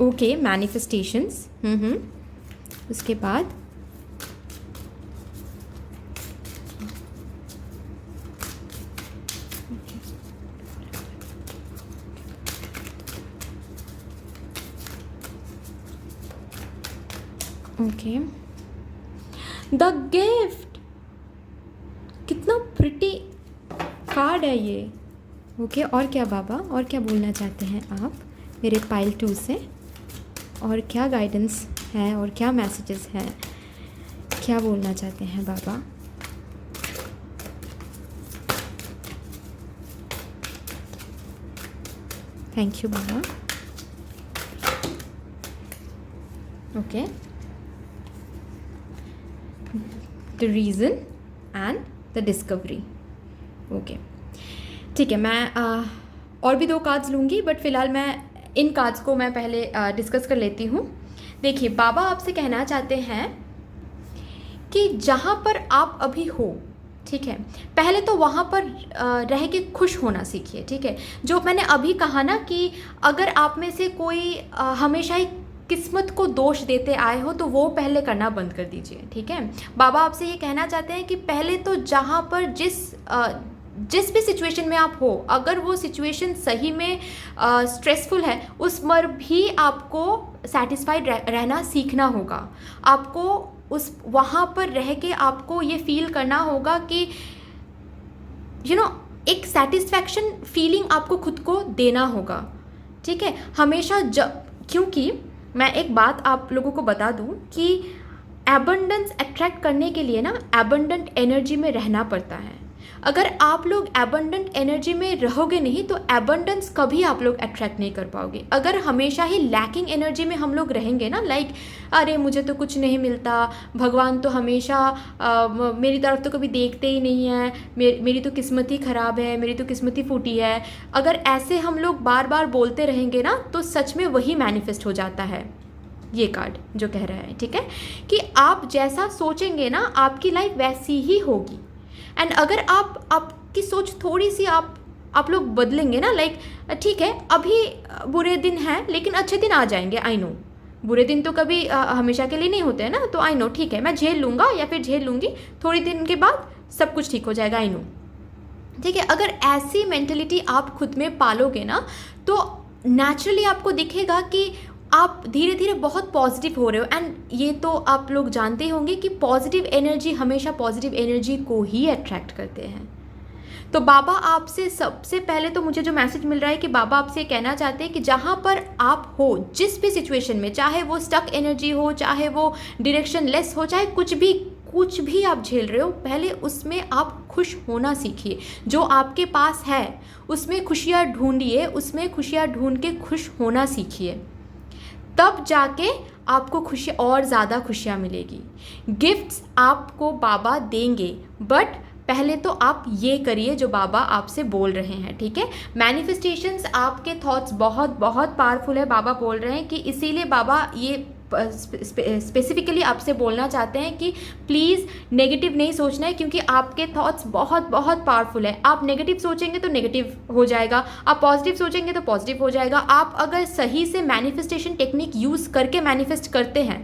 okay, manifestations. उसके बाद ओके, द गिफ्ट। कितना प्रिटी कार्ड है ये। ओके, और क्या बाबा, और क्या बोलना चाहते हैं आप मेरे पाइल 2 से? और क्या गाइडेंस है और क्या मैसेजेस हैं, क्या बोलना चाहते हैं Baba? Thank you Baba. Okay, the reason and the discovery. Okay, ठीक है, मैं और भी 2 कार्ड्स लूँगी, बट फ़िलहाल मैं इन कार्ड्स को मैं पहले डिस्कस कर लेती हूँ। देखिए, बाबा आपसे कहना चाहते हैं कि जहाँ पर आप अभी हो, ठीक है, पहले तो वहाँ पर रह के खुश होना सीखिए। ठीक है, जो मैंने अभी कहा ना कि अगर आप में से कोई हमेशा ही किस्मत को दोष देते आए हो तो वो पहले करना बंद कर दीजिए। ठीक है, बाबा आपसे ये कहना चाहते हैं कि पहले तो जहाँ पर जिस भी सिचुएशन में आप हो, अगर वो सिचुएशन सही में स्ट्रेसफुल है, उस पर भी आपको सेटिस्फाइड रहना सीखना होगा। आपको उस वहाँ पर रह के आपको ये फील करना होगा कि एक सेटिस्फैक्शन फीलिंग आपको खुद को देना होगा। ठीक है, हमेशा क्योंकि मैं एक बात आप लोगों को बता दूं कि एबंडेंस अट्रैक्ट करने के लिए ना एबंडेंट एनर्जी में रहना पड़ता है। अगर आप लोग एबंडेंट एनर्जी में रहोगे नहीं तो एबंडेंस कभी आप लोग अट्रैक्ट नहीं कर पाओगे। अगर हमेशा ही लैकिंग एनर्जी में हम लोग रहेंगे ना, लाइक अरे मुझे तो कुछ नहीं मिलता, भगवान तो हमेशा मेरी तरफ तो कभी देखते ही नहीं है, मेरी तो किस्मत ही ख़राब है, मेरी तो किस्मत ही फूटी है, अगर ऐसे हम लोग बार बार बोलते रहेंगे ना तो सच में वही मैनिफेस्ट हो जाता है। ये कार्ड जो कह रहा है, ठीक है, कि आप जैसा सोचेंगे ना आपकी लाइफ वैसी ही होगी। एंड अगर आपकी सोच थोड़ी सी आप लोग बदलेंगे ना, लाइक ठीक है अभी बुरे दिन हैं लेकिन अच्छे दिन आ जाएंगे, आई नो बुरे दिन तो कभी हमेशा के लिए नहीं होते हैं ना, तो आई नो ठीक है मैं झेल लूँगा या फिर झेल लूँगी, थोड़ी दिन के बाद सब कुछ ठीक हो जाएगा, आई नो। ठीक है, अगर ऐसी मेंटेलिटी आप खुद में पालोगे ना तो नेचुरली आपको दिखेगा कि आप धीरे धीरे बहुत पॉजिटिव हो रहे हो। एंड ये तो आप लोग जानते होंगे कि पॉजिटिव एनर्जी हमेशा पॉजिटिव एनर्जी को ही अट्रैक्ट करते हैं। तो बाबा आपसे सबसे पहले तो मुझे जो मैसेज मिल रहा है कि बाबा आपसे कहना चाहते हैं कि जहाँ पर आप हो, जिस भी सिचुएशन में, चाहे वो स्टक एनर्जी हो, चाहे वो डायरेक्शन लेस हो, चाहे कुछ भी आप झेल रहे हो, पहले उसमें आप खुश होना सीखिए। जो आपके पास है उसमें खुशियाँ ढूंढिए, उसमें खुशियाँ ढूंढ के खुश होना सीखिए, तब जाके आपको खुशी और ज़्यादा खुशियाँ मिलेगी। गिफ्ट्स आपको बाबा देंगे, बट पहले तो आप ये करिए जो बाबा आपसे बोल रहे हैं। ठीक है, मैनिफेस्टेशंस आपके थॉट्स बहुत बहुत पावरफुल है, बाबा बोल रहे हैं कि इसीलिए बाबा ये स्पेसिफिकली आपसे बोलना चाहते हैं कि प्लीज़ नेगेटिव नहीं सोचना है, क्योंकि आपके थॉट्स बहुत बहुत पावरफुल है। आप नेगेटिव सोचेंगे तो नेगेटिव हो जाएगा, आप पॉजिटिव सोचेंगे तो पॉजिटिव हो जाएगा। आप अगर सही से मैनिफेस्टेशन टेक्निक यूज़ करके मैनिफेस्ट करते हैं,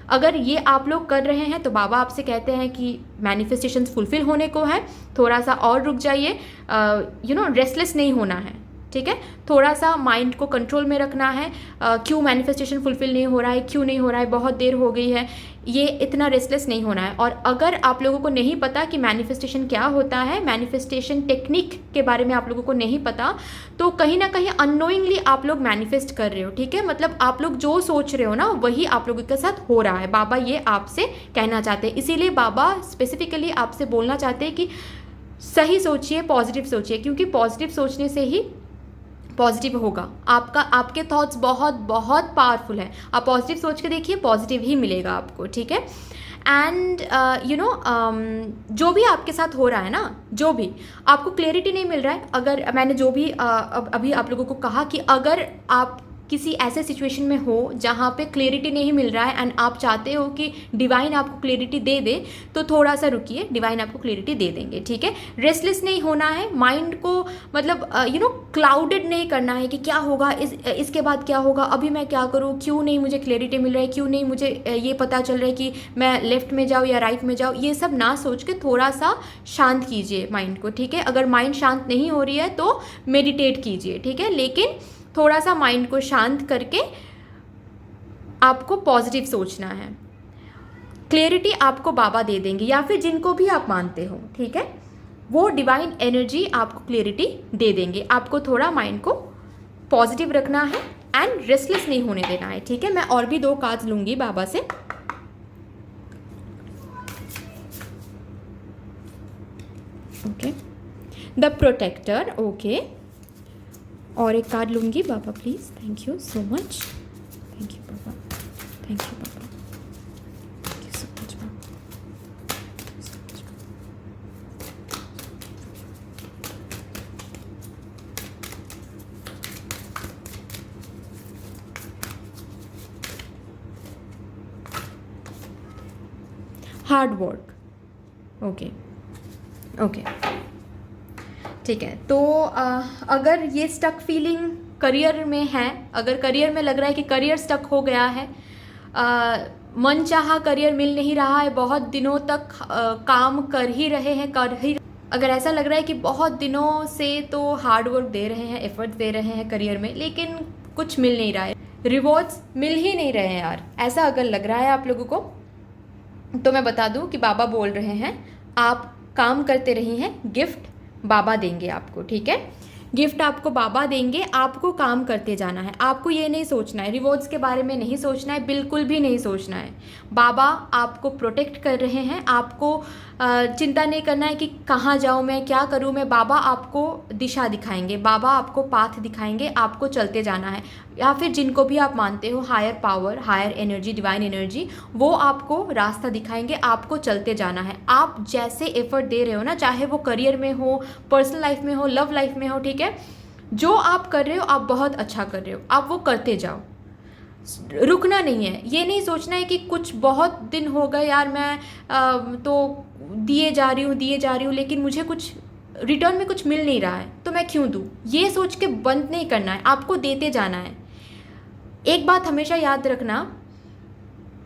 अगर ये आप लोग कर रहे हैं, तो बाबा आपसे कहते हैं कि मैनिफेस्टेशन फुलफिल होने को है, थोड़ा सा और रुक जाइए, रेस्टलेस नहीं होना है। ठीक है, थोड़ा सा माइंड को कंट्रोल में रखना है। क्यों मैनिफेस्टेशन फुलफिल नहीं हो रहा है, क्यों नहीं हो रहा है, बहुत देर हो गई है, ये इतना रेस्टलेस नहीं होना है। और अगर आप लोगों को नहीं पता कि मैनिफेस्टेशन क्या होता है, मैनिफेस्टेशन टेक्निक के बारे में आप लोगों को नहीं पता, तो कहीं ना कहीं अननोइंगली आप लोग मैनिफेस्ट कर रहे हो। ठीक है, मतलब आप लोग जो सोच रहे हो ना वही आप लोगों के साथ हो रहा है। बाबा ये आपसे कहना चाहते हैं, इसीलिए बाबा स्पेसिफिकली आपसे बोलना चाहते हैं कि सही सोचिए, पॉजिटिव सोचिए, क्योंकि पॉजिटिव सोचने से ही पॉजिटिव होगा। आपके थॉट्स बहुत बहुत पावरफुल है, आप पॉजिटिव सोच के देखिए, पॉजिटिव ही मिलेगा आपको। ठीक है, एंड जो भी आपके साथ हो रहा है ना, जो भी आपको क्लैरिटी नहीं मिल रहा है, अगर मैंने जो भी अभी आप लोगों को कहा कि अगर आप किसी ऐसे सिचुएशन में हो जहाँ पे क्लैरिटी नहीं मिल रहा है एंड आप चाहते हो कि डिवाइन आपको क्लैरिटी दे दे, तो थोड़ा सा रुकिए, डिवाइन आपको क्लैरिटी दे देंगे, ठीक है। रेस्टलेस नहीं होना है, माइंड को मतलब क्लाउडेड नहीं करना है कि क्या होगा, इसके बाद क्या होगा, अभी मैं क्या करूँ, क्यों नहीं मुझे क्लैरिटी मिल रहा है, क्यों नहीं मुझे ये पता चल रहा है कि मैं लेफ्ट में जाऊँ या राइट में जाऊँ। ये सब ना सोच के थोड़ा सा शांत कीजिए माइंड को, ठीक है। अगर माइंड शांत नहीं हो रही है तो मेडिटेट कीजिए, ठीक है, लेकिन थोड़ा सा माइंड को शांत करके आपको पॉजिटिव सोचना है। क्लैरिटी आपको बाबा दे देंगे या फिर जिनको भी आप मानते हो, ठीक है, वो डिवाइन एनर्जी आपको क्लैरिटी दे देंगे। आपको थोड़ा माइंड को पॉजिटिव रखना है एंड रेस्टलेस नहीं होने देना है, ठीक है। मैं और भी 2 कार्ड्स लूंगी बाबा से। ओके, द प्रोटेक्टर, ओके, और एक कार्ड लूंगी Baba please. Thank you so much, thank you Baba, thank you Baba, thank you so much Baba. Hard work, okay okay, ठीक है। तो अगर ये स्टक फीलिंग करियर में है, अगर करियर में लग रहा है कि करियर स्टक हो गया है, मन चाहा करियर मिल नहीं रहा है, बहुत दिनों तक काम कर ही रहे हैं, अगर ऐसा लग रहा है कि बहुत दिनों से तो हार्ड वर्क दे रहे हैं, एफर्ट्स दे रहे हैं करियर में, लेकिन कुछ मिल नहीं रहा है, रिवॉर्ड्स मिल ही नहीं रहे हैं यार, ऐसा अगर लग रहा है आप लोगों को, तो मैं बता दूं कि बाबा बोल रहे हैं आप काम करते रही हैं, गिफ्ट बाबा देंगे आपको, ठीक है। गिफ्ट आपको बाबा देंगे, आपको काम करते जाना है। आपको ये नहीं सोचना है, रिवॉर्ड्स के बारे में नहीं सोचना है, बिल्कुल भी नहीं सोचना है। बाबा आपको प्रोटेक्ट कर रहे हैं, आपको चिंता नहीं करना है कि कहाँ जाऊँ मैं, क्या करूँ मैं। बाबा आपको दिशा दिखाएंगे, बाबा आपको पाथ दिखाएंगे, आपको चलते जाना है। या फिर जिनको भी आप मानते हो, higher power, higher energy, divine energy, वो आपको रास्ता दिखाएंगे, आपको चलते जाना है। आप जैसे एफर्ट दे रहे हो ना, चाहे वो करियर में हो, पर्सनल लाइफ में हो, लव लाइफ में हो, ठीक है, जो आप कर रहे हो आप बहुत अच्छा कर रहे हो, आप वो करते जाओ, रुकना नहीं है। ये नहीं सोचना है कि कुछ बहुत दिन हो गए यार, मैं तो दिए जा रही हूँ लेकिन मुझे कुछ रिटर्न में कुछ मिल नहीं रहा है, तो मैं क्यों दूँ। ये सोच के बंद नहीं करना है, आपको देते जाना है। एक बात हमेशा याद रखना,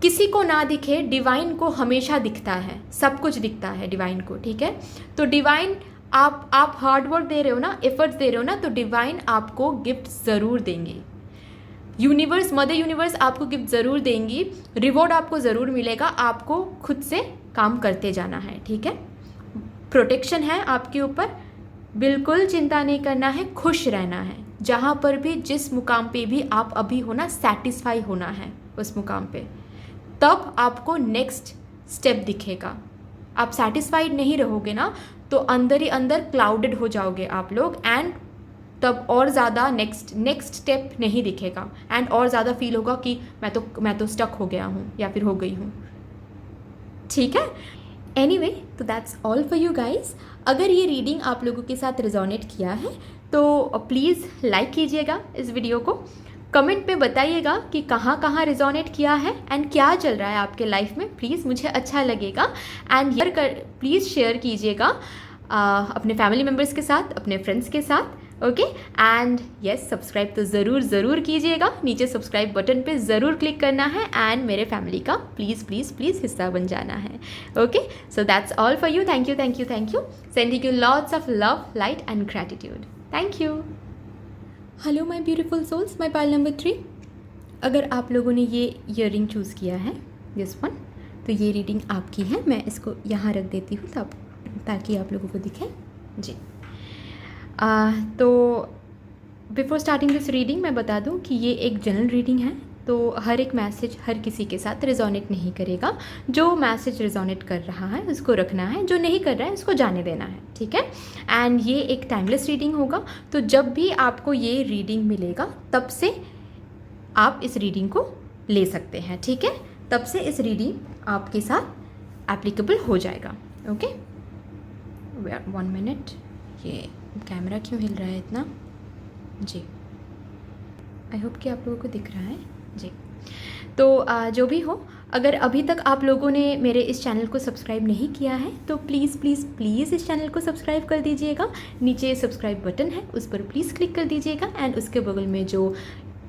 किसी को ना दिखे, डिवाइन को हमेशा दिखता है, सब कुछ दिखता है डिवाइन को, ठीक है। तो डिवाइन, आप हार्ड वर्क दे रहे हो ना, एफर्ट्स दे रहे हो ना, तो डिवाइन आपको गिफ्ट ज़रूर देंगे। यूनिवर्स, मदर यूनिवर्स आपको गिफ्ट ज़रूर देंगी, रिवॉर्ड आपको ज़रूर मिलेगा। आपको खुद से काम करते जाना है, ठीक है। प्रोटेक्शन है आपके ऊपर, बिल्कुल चिंता नहीं करना है, खुश रहना है। जहाँ पर भी, जिस मुकाम पे भी आप अभी हो ना, सेटिस्फाई होना है उस मुकाम पे, तब आपको नेक्स्ट स्टेप दिखेगा। आप सेटिस्फाइड नहीं रहोगे ना, तो अंदर ही अंदर क्लाउडेड हो जाओगे आप लोग, एंड तब और ज़्यादा नेक्स्ट स्टेप नहीं दिखेगा, एंड और ज़्यादा फील होगा कि मैं तो स्टक हो गया हूँ या फिर हो गई हूँ, ठीक है। एनीवे, तो that's all for you guys. अगर ये रीडिंग आप लोगों के साथ रिजोनेट किया है तो प्लीज़ लाइक कीजिएगा इस वीडियो को, कमेंट पे बताइएगा कि कहाँ कहाँ रिजोनेट किया है एंड क्या चल रहा है आपके लाइफ में, प्लीज़ मुझे अच्छा लगेगा। एंड प्लीज़ शेयर कीजिएगा अपने फैमिली मेम्बर्स के साथ, अपने फ्रेंड्स के साथ, ओके। एंड यस, सब्सक्राइब तो ज़रूर कीजिएगा, नीचे सब्सक्राइब बटन पे ज़रूर क्लिक करना है एंड मेरे फैमिली का प्लीज़ हिस्सा बन जाना है, okay. So that's all for you, thank you, sending you lots of love, light and gratitude, thank you. Hello my beautiful souls, my pile number 3। अगर आप लोगों ने ये ईयररिंग चूज़ किया है, दिस वन, तो ये रीडिंग आपकी है। मैं इसको यहाँ रख देती हूँ ताकि आप लोगों को दिखे जी। तो बिफोर स्टार्टिंग दिस रीडिंग मैं बता दूं कि ये एक जनरल रीडिंग है, तो हर एक मैसेज हर किसी के साथ रिजोनेट नहीं करेगा। जो मैसेज रिजोनेट कर रहा है उसको रखना है, जो नहीं कर रहा है उसको जाने देना है, ठीक है। एंड ये एक टाइमलेस रीडिंग होगा, तो जब भी आपको ये रीडिंग मिलेगा तब से आप इस रीडिंग को ले सकते हैं, ठीक है। तब से इस रीडिंग आपके साथ एप्लीकेबल हो जाएगा, ओके। 1 मिनट, ये कैमरा क्यों हिल रहा है इतना जी। आई होप कि आप लोगों को दिख रहा है जी। तो जो भी हो, अगर अभी तक आप लोगों ने मेरे इस चैनल को सब्सक्राइब नहीं किया है तो प्लीज़ प्लीज़ प्लीज़ इस चैनल को सब्सक्राइब कर दीजिएगा। नीचे सब्सक्राइब बटन है, उस पर प्लीज़ क्लिक कर दीजिएगा एंड उसके बगल में जो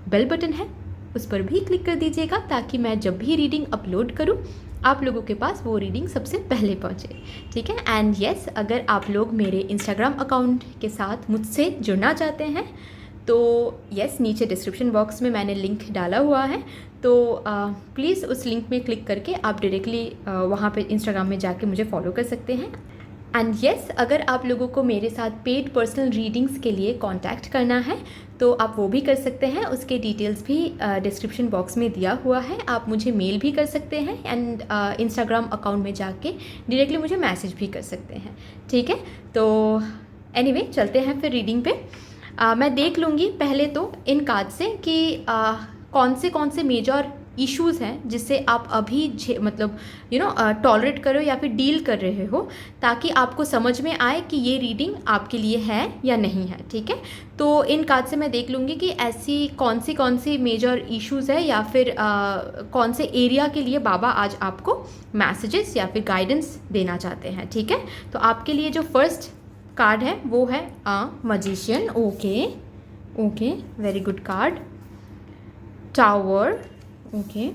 बेल बटन है उस पर भी क्लिक कर दीजिएगा, ताकि मैं जब भी रीडिंग अपलोड करूं आप लोगों के पास वो रीडिंग सबसे पहले पहुंचे, ठीक है। एंड यस, अगर आप लोग मेरे इंस्टाग्राम अकाउंट के साथ मुझसे जुड़ना चाहते हैं तो यस, नीचे डिस्क्रिप्शन बॉक्स में मैंने लिंक डाला हुआ है, तो प्लीज़ उस लिंक में क्लिक करके आप डायरेक्टली वहाँ पे इंस्टाग्राम में जाके मुझे फॉलो कर सकते हैं। एंड यस, अगर आप लोगों को मेरे साथ पेड पर्सनल रीडिंग्स के लिए कांटेक्ट करना है तो आप वो भी कर सकते हैं। उसके डिटेल्स भी डिस्क्रिप्शन बॉक्स में दिया हुआ है। आप मुझे मेल भी कर सकते हैं एंड इंस्टाग्राम अकाउंट में जाके डायरेक्टली मुझे मैसेज भी कर सकते हैं, ठीक है। तो एनीवे, चलते हैं फिर रीडिंग पे। मैं देख लूँगी पहले तो इन कार्ड से कि कौन से मेजर इश्यूज़ हैं जिससे आप अभी मतलब टॉलरेट कर रहे हो या फिर डील कर रहे हो, ताकि आपको समझ में आए कि ये रीडिंग आपके लिए है या नहीं है, ठीक है। तो इन कार्ड से मैं देख लूँगी कि ऐसी कौन सी मेजर इश्यूज़ है या फिर कौन से एरिया के लिए बाबा आज आपको मैसेजेस या फिर गाइडेंस देना चाहते हैं, ठीक है। तो आपके लिए जो फर्स्ट कार्ड है वो है magician. Okay, very good card. Tower, okay,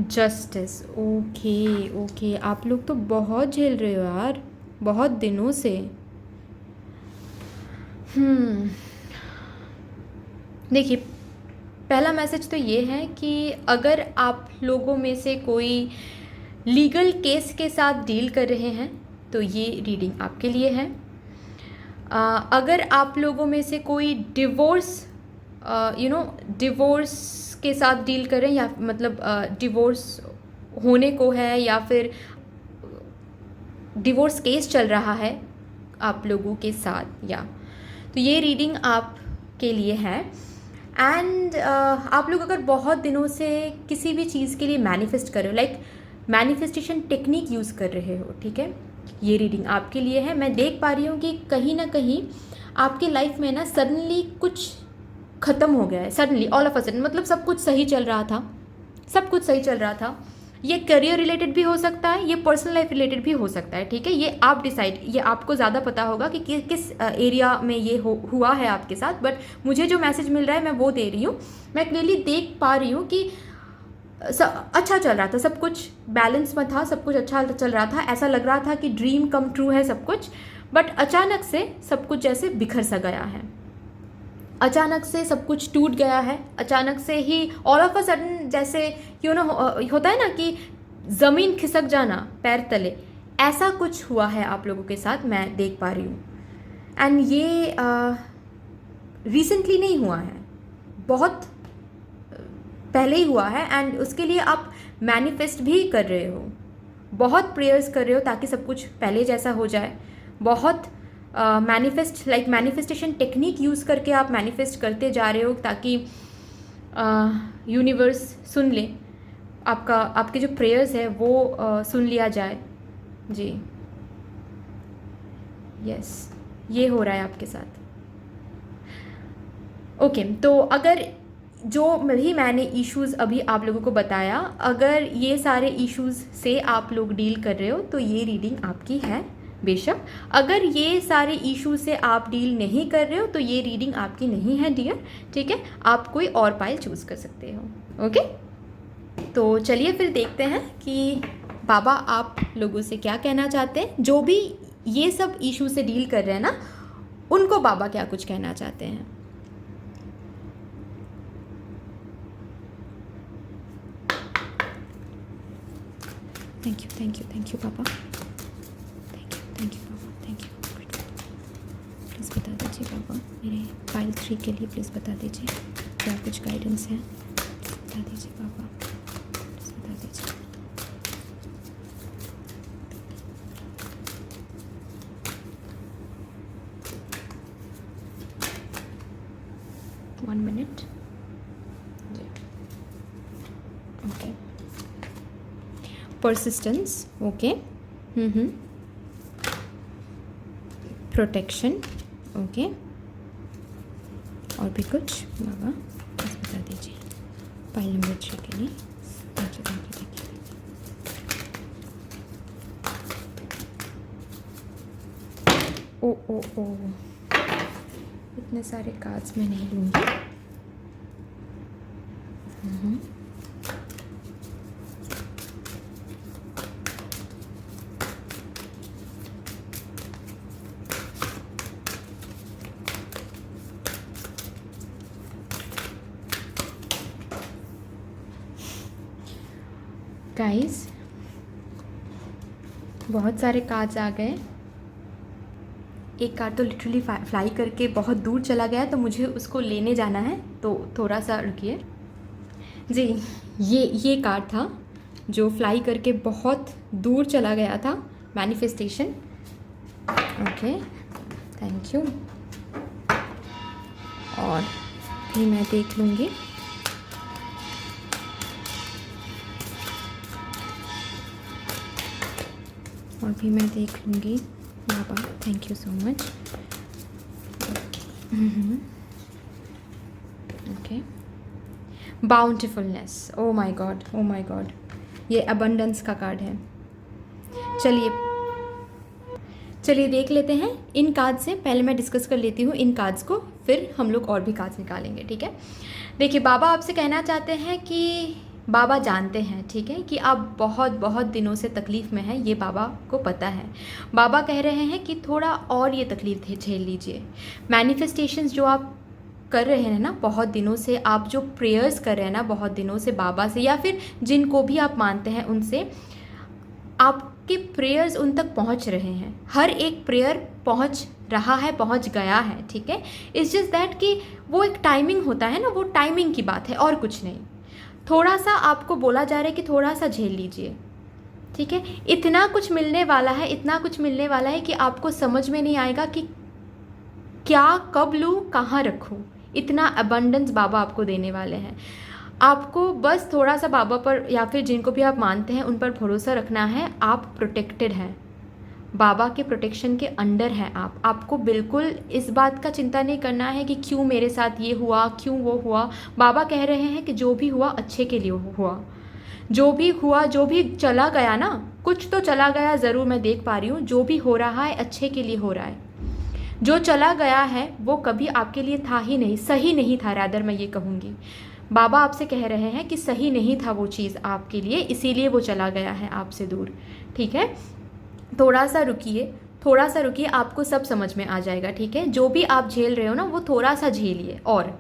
justice, okay, आप लोग तो बहुत झेल रहे हो यार, बहुत दिनों से। देखिए, पहला मैसेज तो ये है कि अगर आप लोगों में से कोई लीगल केस के साथ डील कर रहे हैं तो ये रीडिंग आपके लिए है। अगर आप लोगों में से कोई डिवोर्स के साथ डील करें या मतलब डिवोर्स होने को है या फिर डिवोर्स केस चल रहा है आप लोगों के साथ, या तो ये रीडिंग आपके लिए है। एंड आप लोग अगर बहुत दिनों से किसी भी चीज़ के लिए मैनिफेस्ट कर रहे हो, लाइक मैनिफेस्टेशन टेक्निक यूज़ कर रहे हो, ठीक है, ये रीडिंग आपके लिए है। मैं देख पा रही हूँ कि कहीं ना कहीं आपकी लाइफ में ना सडनली कुछ ख़त्म हो गया है, suddenly all of a sudden, मतलब सब कुछ सही चल रहा था। ये करियर रिलेटेड भी हो सकता है, ये पर्सनल लाइफ रिलेटेड भी हो सकता है, ठीक है। ये आप डिसाइड, ये आपको ज़्यादा पता होगा कि किस एरिया में ये हुआ है आपके साथ, बट मुझे जो मैसेज मिल रहा है मैं वो दे रही हूँ। मैं क्लियरली देख पा रही हूँ कि अच्छा चल रहा था, सब कुछ बैलेंस में था, सब कुछ अच्छा चल रहा था, ऐसा लग रहा था कि ड्रीम कम ट्रू है सब कुछ, बट अचानक से सब कुछ जैसे बिखर सा गया है, अचानक से सब कुछ टूट गया है, अचानक से ही ऑल ऑफ अ सडन, जैसे होता है ना कि ज़मीन खिसक जाना पैर तले, ऐसा कुछ हुआ है आप लोगों के साथ, मैं देख पा रही हूँ। एंड ये रिसेंटली नहीं हुआ है, बहुत पहले ही हुआ है। एंड उसके लिए आप मैनिफेस्ट भी कर रहे हो, बहुत प्रेयर्स कर रहे हो ताकि सब कुछ पहले जैसा हो जाए। बहुत मैनिफेस्टेशन टेक्निक यूज़ करके आप मैनिफेस्ट करते जा रहे हो ताकि यूनिवर्स सुन ले, आपके जो प्रेयर्स है वो सुन लिया जाए जी। यस, ये हो रहा है आपके साथ। ओके, तो अगर जो भी मैंने इश्यूज़ अभी आप लोगों को बताया, अगर ये सारे इश्यूज़ से आप लोग डील कर रहे हो तो ये रीडिंग आपकी है बेशक। अगर ये सारे इश्यूज से आप डील नहीं कर रहे हो तो ये रीडिंग आपकी नहीं है डियर, ठीक है। आप कोई और पाइल चूज़ कर सकते हो। ओके, तो चलिए फिर देखते हैं कि बाबा आप लोगों से क्या कहना चाहते हैं। जो भी ये सब इशू से डील कर रहे हैं ना, उनको बाबा क्या कुछ कहना चाहते हैं। Thank you Baba, thank you Baba, thank you. Please बता दीजिए बाबा, मेरे फाइल 3 के लिए प्लीज़ बता दीजिए क्या कुछ गाइडेंस है, बता दीजिए बाबा, प्लीज़ बता दीजिए। वन मिनट जी। Okay, persistence, okay, protection, okay, और भी कुछ बाबा बस बता दीजिए पाइल नंबर 3 के लिए। देखिए ओ ओ ओ, इतने सारे कार्ड्स मैं नहीं लूँगी। गाइस बहुत सारे कार्ड्स आ गए। एक कार्ड तो लिटरली फ्लाई करके बहुत दूर चला गया, तो मुझे उसको लेने जाना है, तो थोड़ा सा रुकिए जी। ये कार्ड था जो फ्लाई करके बहुत दूर चला गया था, मैनिफेस्टेशन। Okay, thank you. और भी मैं देख लूँगी। और भी मैं देख लूँगी Baba, thank you so much. Okay, bountifulness, oh my god, oh my god, ये अबंडेंस का कार्ड है। चलिए देख लेते हैं इन कार्ड से। पहले मैं डिस्कस कर लेती हूँ इन कार्ड्स को, फिर हम लोग और भी कार्ड्स निकालेंगे, ठीक है। देखिए, बाबा आपसे कहना चाहते हैं कि बाबा जानते हैं, ठीक है, कि आप बहुत बहुत दिनों से तकलीफ़ में हैं, ये बाबा को पता है। बाबा कह रहे हैं कि थोड़ा और ये तकलीफ़ झेल लीजिए। मैनिफेस्टेशंस जो आप कर रहे हैं ना बहुत दिनों से, आप जो प्रेयर्स कर रहे हैं ना बहुत दिनों से बाबा से, या फिर जिनको भी आप मानते हैं उनसे, आपके प्रेयर्स उन तक पहुंच रहे हैं। हर एक प्रेयर पहुंच रहा है, पहुंच गया है, ठीक है। इट्स जस्ट दैट कि वो एक टाइमिंग होता है ना, वो टाइमिंग की बात है और कुछ नहीं। थोड़ा सा आपको बोला जा रहा है कि थोड़ा सा झेल लीजिए, ठीक है। इतना कुछ मिलने वाला है, इतना कुछ मिलने वाला है कि आपको समझ में नहीं आएगा कि क्या कब लूँ, कहाँ रखूँ। इतना अबंडेंस बाबा आपको देने वाले हैं। आपको बस थोड़ा सा बाबा पर या फिर जिनको भी आप मानते हैं उन पर भरोसा रखना है। आप प्रोटेक्टेड हैं, बाबा के प्रोटेक्शन के अंडर हैं आप। आपको बिल्कुल इस बात का चिंता नहीं करना है कि क्यों मेरे साथ ये हुआ, क्यों वो हुआ। बाबा कह रहे हैं कि जो भी हुआ अच्छे के लिए हुआ। जो भी हुआ, जो भी चला गया ना, कुछ तो चला गया ज़रूर, मैं देख पा रही हूँ। जो भी हो रहा है अच्छे के लिए हो रहा है। जो चला गया है वो कभी आपके लिए था ही नहीं, सही नहीं था, रैदर मैं ये कहूँगी। बाबा आपसे कह रहे हैं कि सही नहीं था वो चीज़ आपके लिए, इसीलिए वो चला गया है आपसे दूर, ठीक है। थोड़ा सा रुकिए, थोड़ा सा रुकिए, आपको सब समझ में आ जाएगा, ठीक है। जो भी आप झेल रहे हो ना वो थोड़ा सा झेलिए, और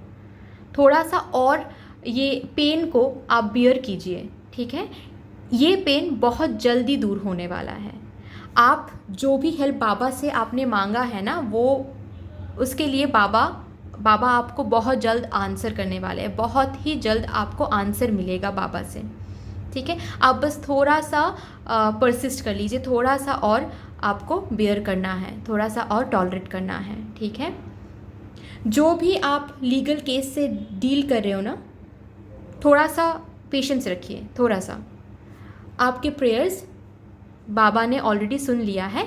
थोड़ा सा और ये पेन को आप बियर कीजिए, ठीक है। ये पेन बहुत जल्दी दूर होने वाला है। आप जो भी हेल्प बाबा से आपने मांगा है ना, वो उसके लिए बाबा आपको बहुत जल्द आंसर करने वाले हैं। बहुत ही जल्द आपको आंसर मिलेगा बाबा से, ठीक है। आप बस थोड़ा सा परसिस्ट कर लीजिए, थोड़ा सा और आपको बेयर करना है, थोड़ा सा और टॉलरेट करना है, ठीक है। जो भी आप लीगल केस से डील कर रहे हो ना, थोड़ा सा पेशेंस रखिए, थोड़ा सा। आपके प्रेयर्स बाबा ने ऑलरेडी सुन लिया है।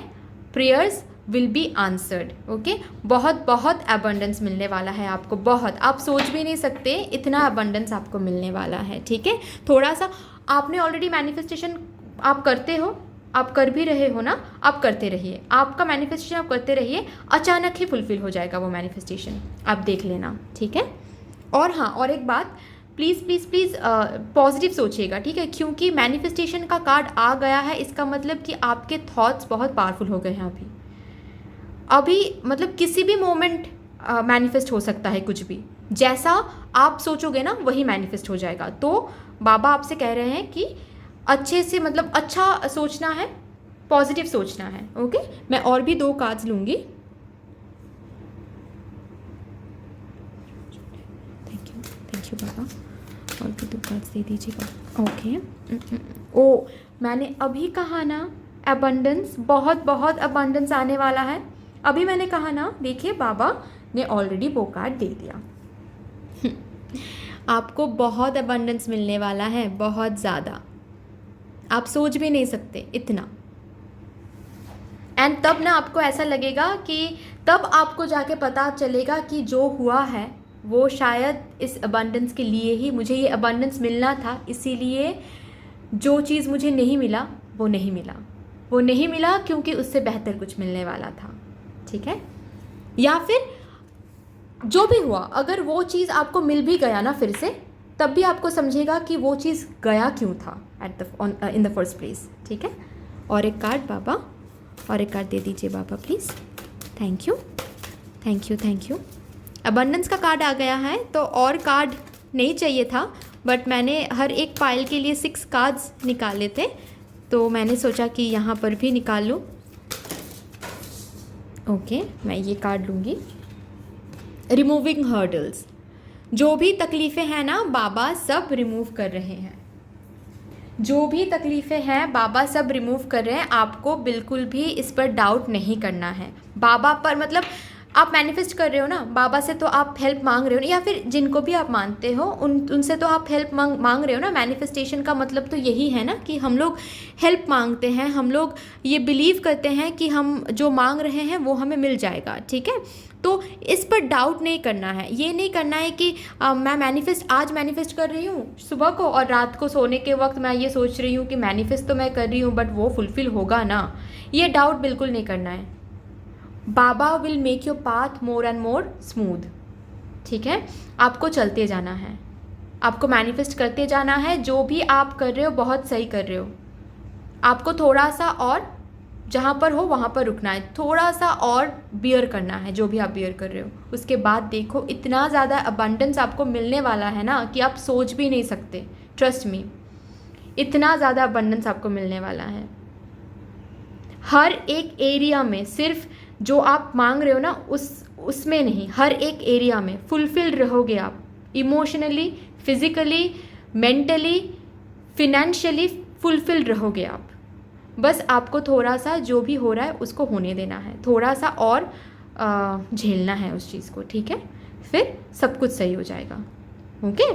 Prayers will be answered, okay. बहुत बहुत अबंडेंस मिलने वाला है आपको, बहुत, आप सोच भी नहीं सकते इतना अबंडेंस आपको मिलने वाला है, ठीक है। थोड़ा सा आपने ऑलरेडी मैनिफेस्टेशन आप करते हो, आप कर भी रहे हो ना, आप करते रहिए। आपका मैनिफेस्टेशन आप करते रहिए, अचानक ही फुलफिल हो जाएगा वो मैनिफेस्टेशन, आप देख लेना, ठीक है। और हाँ, और एक बात, प्लीज़ प्लीज़ प्लीज़ पॉजिटिव सोचिएगा, ठीक है। क्योंकि मैनिफेस्टेशन का कार्ड आ गया है, इसका मतलब कि आपके थॉट्स बहुत पावरफुल हो गए हैं अभी मतलब किसी भी मोमेंट मैनिफेस्ट हो सकता है कुछ भी। जैसा आप सोचोगे ना वही मैनिफेस्ट हो जाएगा। तो बाबा आपसे कह रहे हैं कि अच्छे से, मतलब अच्छा सोचना है, पॉजिटिव सोचना है, ओके। मैं और भी 2 कार्ड्स लूँगी। थैंक यू बाबा, और भी 2 कार्ड्स दे दीजिएगा, ओके। ओ, मैंने अभी कहा ना अबंडेंस, बहुत बहुत अबंडेंस आने वाला है। अभी मैंने कहा ना, देखिए बाबा ने ऑलरेडी वो कार्ड दे दिया। आपको बहुत अबंडेंस मिलने वाला है, बहुत ज़्यादा, आप सोच भी नहीं सकते इतना। एंड तब ना आपको ऐसा लगेगा कि तब आपको जाके पता चलेगा कि जो हुआ है वो शायद इस अबंडेंस के लिए ही, मुझे ये अबंडेंस मिलना था, इसीलिए जो चीज़ मुझे नहीं मिला वो नहीं मिला, वो नहीं मिला क्योंकि उससे बेहतर कुछ मिलने वाला था, ठीक है। या फिर जो भी हुआ, अगर वो चीज़ आपको मिल भी गया ना फिर से, तब भी आपको समझेगा कि वो चीज़ गया क्यों था इन द फर्स्ट प्लेस, ठीक है। और एक कार्ड बाबा, और एक कार्ड दे दीजिए Baba please. Thank you thank you thank you. Abundance का कार्ड आ गया है, तो और कार्ड नहीं चाहिए था, बट मैंने हर एक पाइल के लिए 6 कार्ड्स निकाले थे, तो मैंने सोचा कि यहाँ पर भी निकाल लूँ। ओके, मैं ये कार्ड लूँगी। रिमूविंग हर्डल्स, जो भी तकलीफ़ें हैं ना बाबा सब रिमूव कर रहे हैं, जो भी तकलीफ़ें हैं बाबा सब रिमूव कर रहे हैं। आपको बिल्कुल भी इस पर डाउट नहीं करना है। बाबा पर मतलब आप मैनिफेस्ट कर रहे हो ना, बाबा से तो आप हेल्प मांग रहे हो ना, या फिर जिनको भी आप मानते हो उनसे तो आप हेल्प मांग रहे हो ना। मैनिफेस्टेशन का मतलब तो यही है ना कि हम लोग हेल्प मांगते हैं, हम लोग ये बिलीव करते हैं कि हम जो मांग रहे हैं वो हमें मिल जाएगा, ठीक है। तो इस पर डाउट नहीं करना है। ये नहीं करना है कि मैं आज मैनिफेस्ट कर रही हूँ सुबह को, और रात को सोने के वक्त मैं ये सोच रही हूँ कि मैनिफेस्ट तो मैं कर रही हूँ बट वो फुलफ़िल होगा ना, ये डाउट बिल्कुल नहीं करना है। Baba will make your path more and more smooth, ठीक है। आपको चलते जाना है, आपको मैनिफेस्ट करते जाना है। जो भी आप कर रहे हो बहुत सही कर रहे हो। आपको थोड़ा सा और जहाँ पर हो वहाँ पर रुकना है, थोड़ा सा और बियर करना है जो भी आप बियर कर रहे हो। उसके बाद देखो इतना ज़्यादा अबंडेंस आपको मिलने वाला है ना कि आप सोच भी नहीं सकते। ट्रस्ट मी, इतना ज़्यादा अबंडेंस आपको मिलने वाला है हर एक एरिया में। सिर्फ जो आप मांग रहे हो ना उसमें नहीं, हर एक एरिया में फुलफिल्ड रहोगे आप। Emotionally, physically, mentally, financially fulfilled रहोगे आप। बस आपको थोड़ा सा जो भी हो रहा है उसको होने देना है, थोड़ा सा और झेलना है उस चीज़ को, ठीक है। फिर सब कुछ सही हो जाएगा। Okay,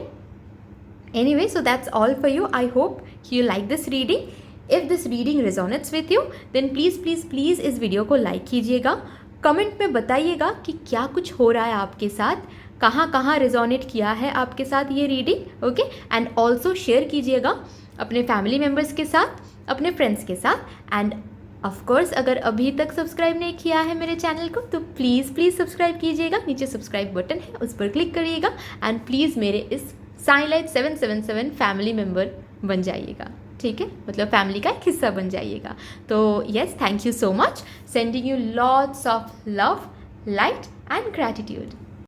anyway, so that's all for you. I hope you like this reading. If this reading resonates with you then please please please इस वीडियो को लाइक कीजिएगा। कमेंट में बताइएगा कि क्या कुछ हो रहा है आपके साथ, कहाँ कहाँ रेजोनेट किया है आपके साथ ये reading. Okay, and also share कीजिएगा अपने फैमिली मेम्बर्स के साथ, अपने फ्रेंड्स के साथ। एंड ऑफ कोर्स अगर अभी तक सब्सक्राइब नहीं किया है मेरे चैनल को तो प्लीज़ प्लीज़ सब्सक्राइब कीजिएगा। नीचे सब्सक्राइब बटन है, उस पर क्लिक करिएगा एंड प्लीज़ मेरे इस साइन लाइट 777 फैमिली मेम्बर बन जाइएगा, ठीक है। मतलब फैमिली का एक हिस्सा बन जाइएगा। तो yes, thank you so much. Sending you lots of love, light and gratitude.